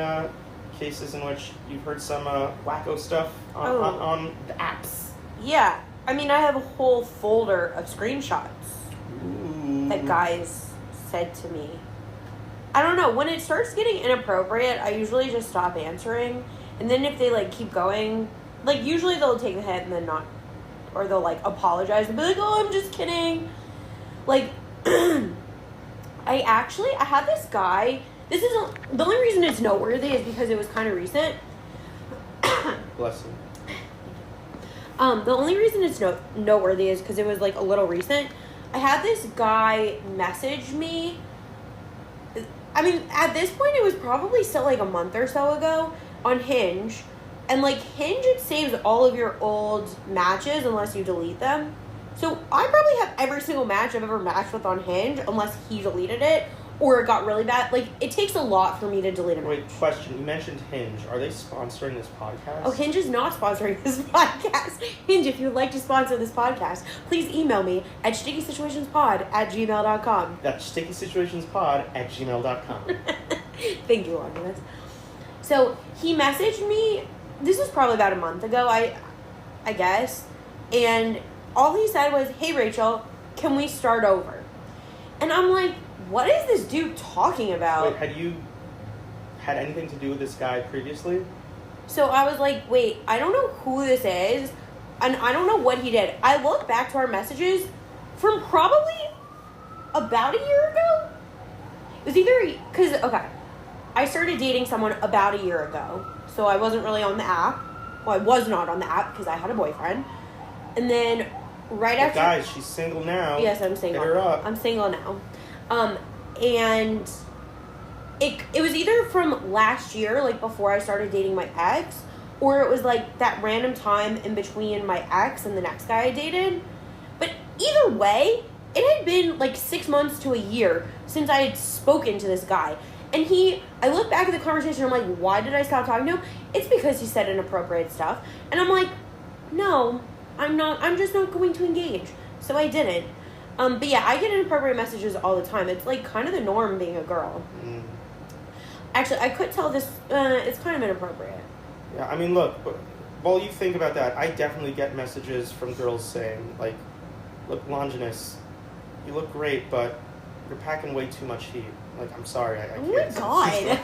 cases in which you've heard some wacko stuff on the apps? Yeah. I mean, I have a whole folder of screenshots that guys said to me. I don't know. When it starts getting inappropriate, I usually just stop answering. And then if they, keep going, usually they'll take the hit and then not, or they'll, apologize and be like, oh, I'm just kidding. I had this guy, the only reason it's noteworthy is because it was kind of recent. Bless you. The only reason it's noteworthy is because it was, a little recent. I had this guy message me. I mean, at this point, it was probably still, a month or so ago on Hinge. And, Hinge, it saves all of your old matches unless you delete them. So, I probably have every single match I've ever matched with on Hinge unless he deleted it or it got really bad. It takes a lot for me to delete a match. Wait, question. You mentioned Hinge. Are they sponsoring this podcast? Oh, Hinge is not sponsoring this podcast. Hinge, if you'd like to sponsor this podcast, please email me at stickysituationspod@gmail.com. That's stickysituationspod@gmail.com. Thank you, Longinus. So, he messaged me, this was probably about a month ago, I guess, and all he said was, hey, Rachel, can we start over? And I'm like, what is this dude talking about? Wait, had you had anything to do with this guy previously? So I was like, wait, I don't know who this is, and I don't know what he did. I look back to our messages from probably about a year ago. It was either, I started dating someone about a year ago, so I wasn't really on the app. Well, I was not on the app because I had a boyfriend. And then after... Guys, she's single now. Yes, I'm single. Hit her up. I'm single now. And it was either from last year, before I started dating my ex, or it was that random time in between my ex and the next guy I dated. But either way, it had been 6 months to a year since I had spoken to this guy. And I look back at the conversation, I'm like, why did I stop talking to him? It's because he said inappropriate stuff. And I'm like, no, I'm just not going to engage. So I didn't. But yeah, I get inappropriate messages all the time. It's kind of the norm being a girl. Mm. Actually, I could tell this, it's kind of inappropriate. Yeah, I mean, look, while you think about that, I definitely get messages from girls saying, look, Longinus, you look great, but you're packing way too much heat. I'm sorry, I can't. Oh my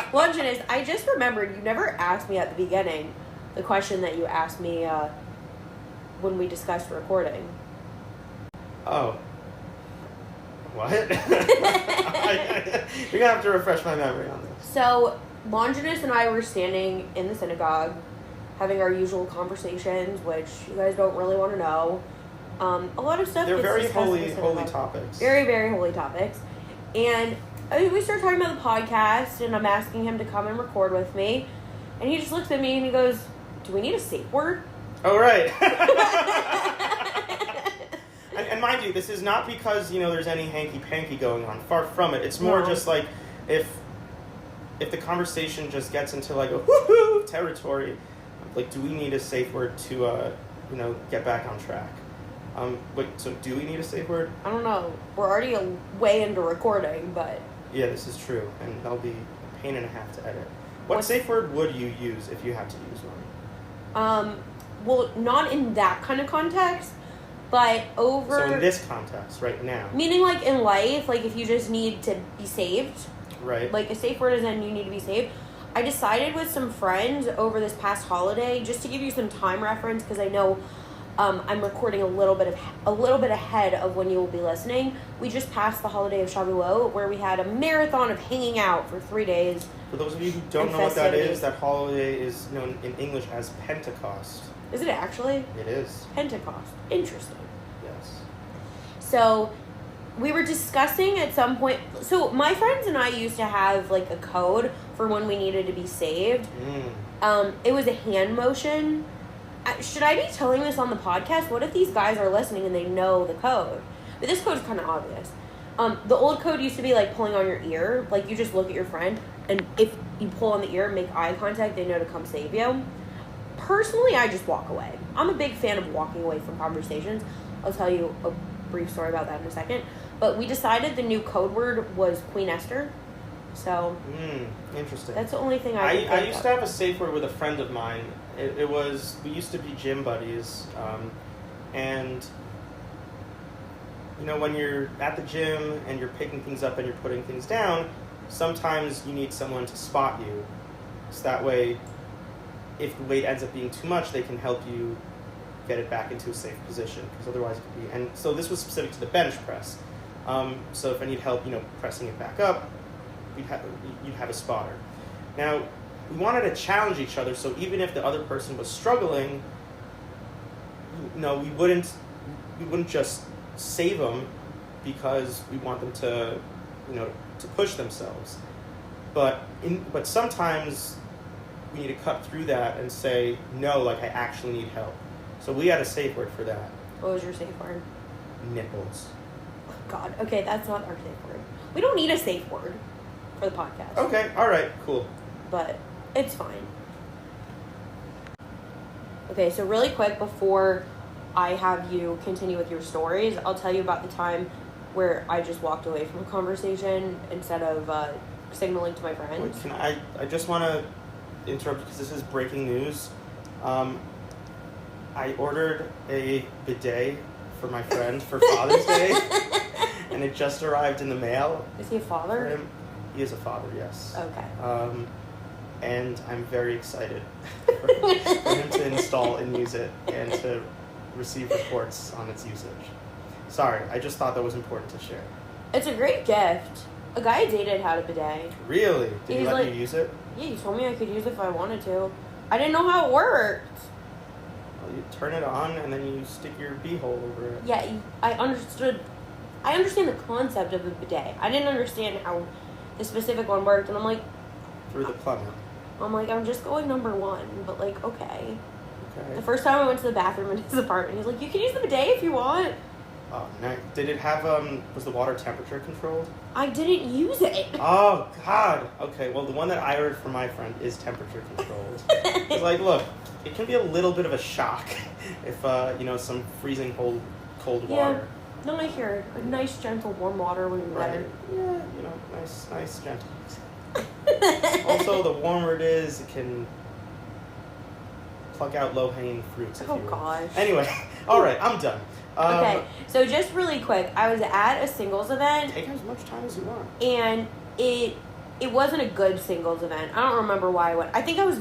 god. Longinus, I just remembered, you never asked me at the beginning the question that you asked me when we discussed recording. Oh. What? You're gonna have to refresh my memory on this. So, Longinus and I were standing in the synagogue, having our usual conversations, which you guys don't really want to know. A lot of stuff. They're gets very discussed in holy cinema. topics. Very, very holy topics. And we started talking about the podcast, and I'm asking him to come and record with me. And he just looks at me and he goes, "Do we need a safe word?" Oh, right. and mind you, this is not because, there's any hanky-panky going on. Far from it. It's more just like if the conversation just gets into like a woohoo territory, like, do we need a safe word to, get back on track? Wait, so do we need a safe word? I don't know. We're already way into recording, but... Yeah, this is true, and that'll be a pain and a half to edit. What safe word would you use if you had to use one? Well, not in that kind of context, but over... So in this context, right now. Meaning, like, in life, like, if you just need to be saved. Right. Like, a safe word is in you need to be saved. I decided with some friends over this past holiday, just to give you some time reference, because I know I'm recording a little bit ahead of when you will be listening. We just passed the holiday of Shavuot, where we had a marathon of hanging out for 3 days. For those of you who don't know what that is, that holiday is known in English as Pentecost. Is it actually? It is. Pentecost. Interesting. Yes. So, we were discussing at some point... So, my friends and I used to have, like, a code for when we needed to be saved. It was a hand motion. Should I be telling this on the podcast? What if these guys are listening and they know the code? But this code is kind of obvious. The old code used to be, like, pulling on your ear. Like, you just look at your friend, and if you pull on the ear and make eye contact, they know to come save you. Personally, I just walk away. I'm a big fan of walking away from conversations. I'll tell you a brief story about that in a second. But we decided the new code word was Queen Esther. So, interesting. That's the only thing I used to have a of. safe word with a friend of mine. It was, we used to be gym buddies. And, when you're at the gym and you're picking things up and you're putting things down, sometimes you need someone to spot you. So that way, if the weight ends up being too much, they can help you get it back into a safe position. Because otherwise it could be... And so this was specific to the bench press. So if I need help, pressing it back up, you'd have a spotter. Now, we wanted to challenge each other, so even if the other person was struggling, we wouldn't just save them because we want them to, to push themselves. But sometimes we need to cut through that and say, no, like, I actually need help. So we had a safe word for that. What was your safe word? Nipples. Oh, God. Okay, that's not our safe word. We don't need a safe word for the podcast. Okay, all right, cool. But it's fine. Okay, so really quick before I have you continue with your stories, I'll tell you about the time where I just walked away from a conversation instead of signaling to my friends. Wait, I just want to interrupt because this is breaking news. I ordered a bidet for my friend for Father's Day, and it just arrived in the mail. Is he a father? For him. He is a father, yes. Okay. And I'm very excited for him to install and use it and to receive reports on its usage. Sorry, I just thought that was important to share. It's a great gift. A guy I dated had a bidet. Really? Did he let like, you use it? Yeah, he told me I could use it if I wanted to. I didn't know how it worked. Well, you turn it on and then you stick your beehole over it. Yeah, I understand the concept of a bidet. I didn't understand how the specific one worked, and I'm like... Through the plumber. I'm just going number one, but, like, okay. Okay. The first time I went to the bathroom in his apartment, he's like, you can use the bidet if you want. Oh, nice. Did it have, was the water temperature controlled? I didn't use it. Oh, God. Okay, well, the one that I ordered for my friend is temperature controlled. It's like, look, it can be a little bit of a shock if, some freezing cold water. No, I hear a nice, gentle, warm water when you're better. Yeah, nice, gentle. Also, the warmer it is, it can pluck out low-hanging fruits, if you will. Oh, gosh. Anyway, all right, I'm done. Okay, so just really quick, I was at a singles event. Take as much time as you want. And it wasn't a good singles event. I don't remember why I went. I think I was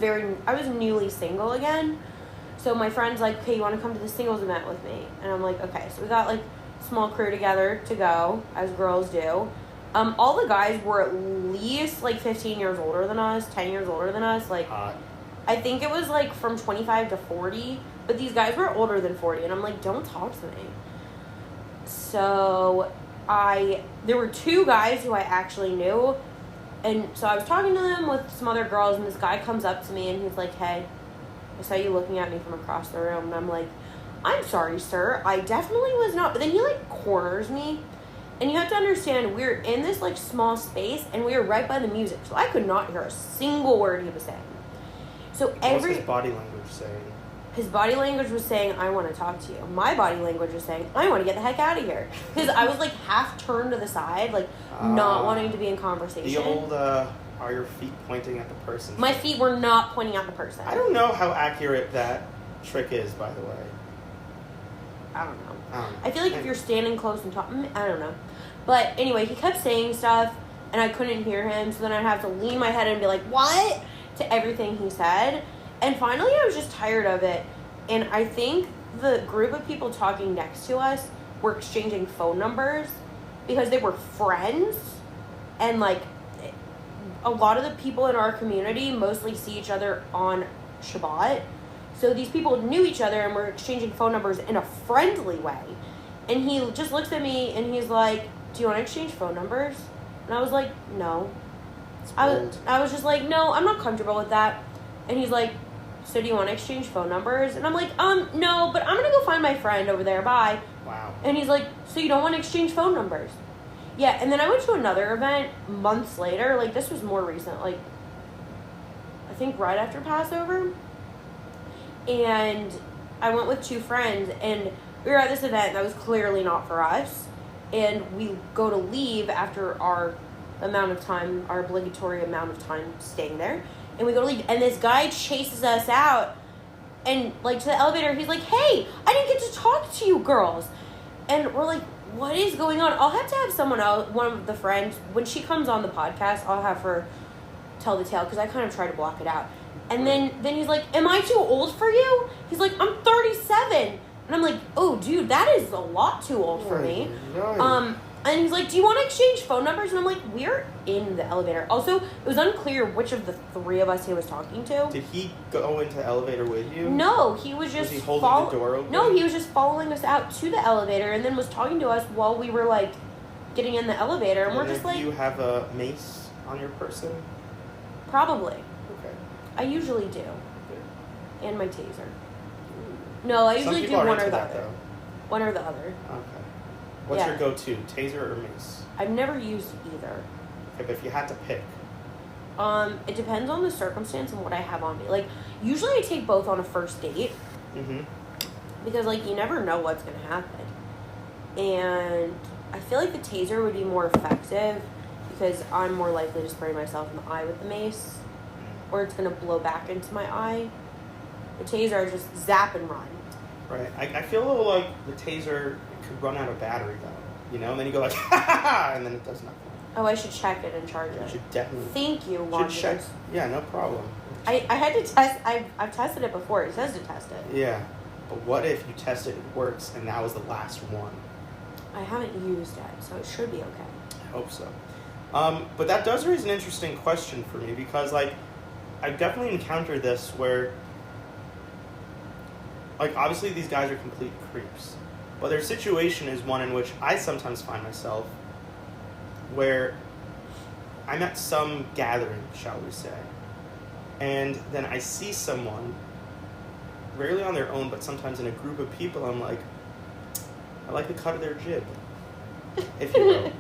newly single again. So my friend's like, okay, you want to come to the singles event with me? And I'm like, okay. So we got like a small crew together to go, as girls do. All the guys were at least like 15 years older than us, 10 years older than us. Like, I think it was like from 25 to 40. But these guys were older than 40, and I'm like, don't talk to me. So there were two guys who I actually knew, and so I was talking to them with some other girls, and this guy comes up to me, and he's like, hey, I saw you looking at me from across the room, and I'm like, I'm sorry, sir, I definitely was not. But then he, like, corners me, and you have to understand, we're in this, like, small space, and we were right by the music, so I could not hear a single word he was saying. So What's his body language saying? His body language was saying, I want to talk to you. My body language was saying, I want to get the heck out of here. Because I was, like, half turned to the side, like, not wanting to be in conversation. The old, are your feet pointing at the person? My feet were not pointing at the person. I don't know how accurate that trick is, by the way. I don't know. I feel like if you're standing close and talking, I don't know. But anyway, he kept saying stuff, and I couldn't hear him, so then I'd have to lean my head and be like, what? To everything he said. And finally, I was just tired of it. And I think the group of people talking next to us were exchanging phone numbers because they were friends. And, like, a lot of the people in our community mostly see each other on Shabbat. So these people knew each other and were exchanging phone numbers in a friendly way. And he just looks at me and he's like, do you want to exchange phone numbers? And I was like, no. I was just like, no, I'm not comfortable with that. And he's like, so do you want to exchange phone numbers? And I'm like, no, but I'm going to go find my friend over there. Bye. Wow. And he's like, so you don't want to exchange phone numbers? Yeah, and then I went to another event months later. Like, this was more recent. Like, I think right after Passover. And I went with two friends, and we were at this event that was clearly not for us. And we go to leave after our obligatory amount of time staying there. And we go to leave, and this guy chases us out, and, like, to the elevator. He's like, hey, I didn't get to talk to you girls. And we're like, what is going on? I'll have to have someone else, one of the friends, when she comes on the podcast, I'll have her tell the tale, because I kind of try to block it out. And then he's like, am I too old for you? He's like, I'm 37. And I'm like, oh, dude, that is a lot too old for me. And he's like, do you want to exchange phone numbers? And I'm like, we're in the elevator. Also, it was unclear which of the three of us he was talking to. Did he go into the elevator with you? No, he was just... Was he holding the door open? No, he was just following us out to the elevator and then was talking to us while we were, like, getting in the elevator. And we're just like... Do you have a mace on your person? Probably. Okay. I usually do. Good. And my taser. No, I usually do one or the other. Though. One or the other. Okay. What's your go-to, taser or mace? I've never used either. Okay, but if you had to pick. It depends on the circumstance and what I have on me. Like, usually I take both on a first date. Mm-hmm. Because, like, you never know what's going to happen. And I feel like the taser would be more effective because I'm more likely to spray myself in the eye with the mace. Or it's going to blow back into my eye. The taser, I just zap and run. Right. I feel a little like the taser could run out of battery, though. You know? And then you go like, ha ha ha! And then it does nothing. Oh, I should check it and charge it. You should definitely. Thank you, Longinus. Yeah, no problem. I had to test. I've tested it before. It says to test it. Yeah. But what if you test it, it works, and that was the last one? I haven't used it, so it should be okay. I hope so. But that does raise an interesting question for me because, like, I've definitely encountered this where, like, obviously these guys are complete creeps. But their situation is one in which I sometimes find myself where I'm at some gathering, shall we say, and then I see someone, rarely on their own, but sometimes in a group of people, I'm like, I like the cut of their jib, if you will.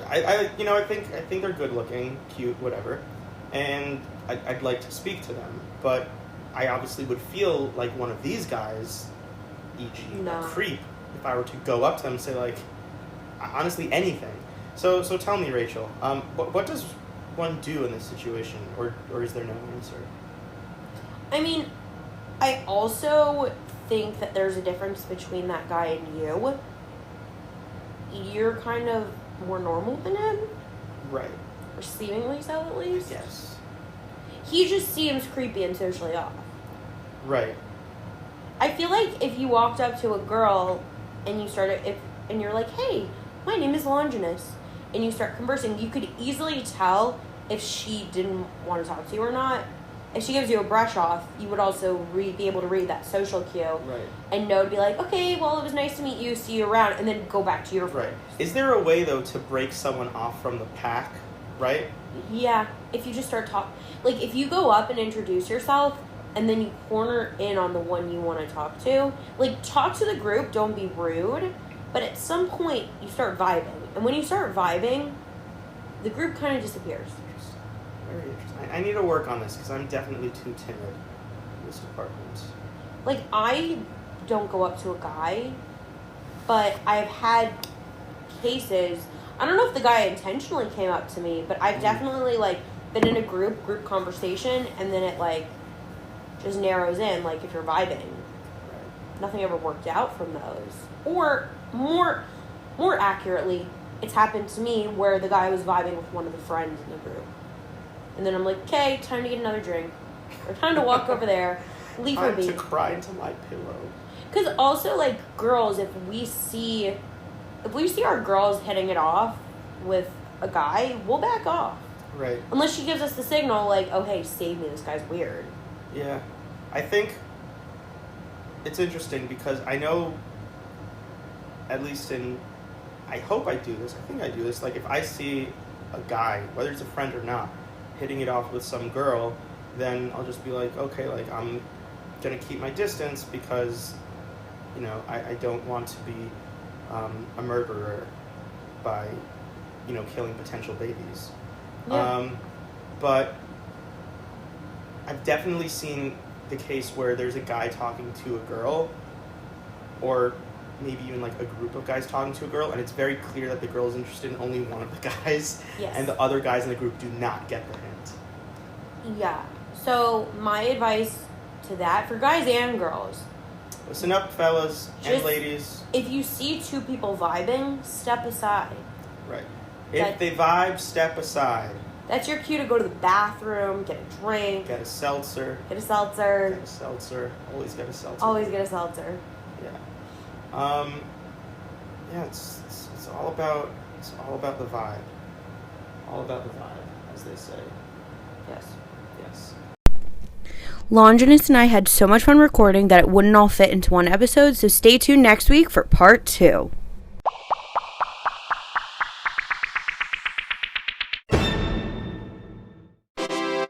I think they're good looking, cute, whatever, and I'd like to speak to them, but I obviously would feel like one of these guys, e.g. a creep, if I were to go up to them and say, like, honestly, anything. So tell me, Rachel, what does one do in this situation, or is there no answer? I mean, I also think that there's a difference between that guy and you. You're kind of more normal than him. Right. Or seemingly so, at least. Yes. He just seems creepy and socially off. Right. I feel like if you walked up to a girl and and you're like, hey, my name is Longinus, and you start conversing, you could easily tell if she didn't want to talk to you or not. if she gives you a brush off, you would also be able to read that social cue. Right. And know to be like, okay, well, it was nice to meet you, see you around, and then go back to your friends. Right. Is there a way, though, to break someone off from the pack, right? Yeah, if you just start talking. Like, if you go up and introduce yourself, and then you corner in on the one you want to talk to, like, talk to the group, don't be rude, but at some point, you start vibing. And when you start vibing, the group kind of disappears. Interesting. Very interesting. I need to work on this, because I'm definitely too timid in this department. Like, I don't go up to a guy, but I've had cases, I don't know if the guy intentionally came up to me, but I've definitely, like, been in a group conversation, and then it, like, just narrows in, like, if you're vibing. Right. Nothing ever worked out from those. Or, more accurately, it's happened to me where the guy was vibing with one of the friends in the group. And then I'm like, okay, time to get another drink. Or time to walk over there. Leave her be. Time to cry into my pillow. Because also, like, girls, if we see our girls hitting it off with a guy, we'll back off. Right. Unless she gives us the signal, like, oh, hey, save me, this guy's weird. Yeah. I think it's interesting because I know, at least I hope I do this, I think I do this, like, if I see a guy, whether it's a friend or not, hitting it off with some girl, then I'll just be like, okay, like, I'm gonna keep my distance because, you know, I don't want to be a murderer by, you know, killing potential babies. Yeah. But I've definitely seen the case where there's a guy talking to a girl, or maybe even like a group of guys talking to a girl, and it's very clear that the girl is interested in only one of the guys, Yes. and the other guys in the group do not get the hint. Yeah. So, my advice to that, for guys and girls, Listen up, fellas and Just- ladies. if you see two people vibing, step aside. Right. If they vibe, step aside. That's your cue to go to the bathroom, get a drink, Get a seltzer. get a seltzer. Get a seltzer. Always get a seltzer. Always get a seltzer. Yeah. Yeah. It's all about the vibe. All about the vibe, as they say. Yes. Yes. Longinus and I had so much fun recording that it wouldn't all fit into one episode, so stay tuned next week for part 2.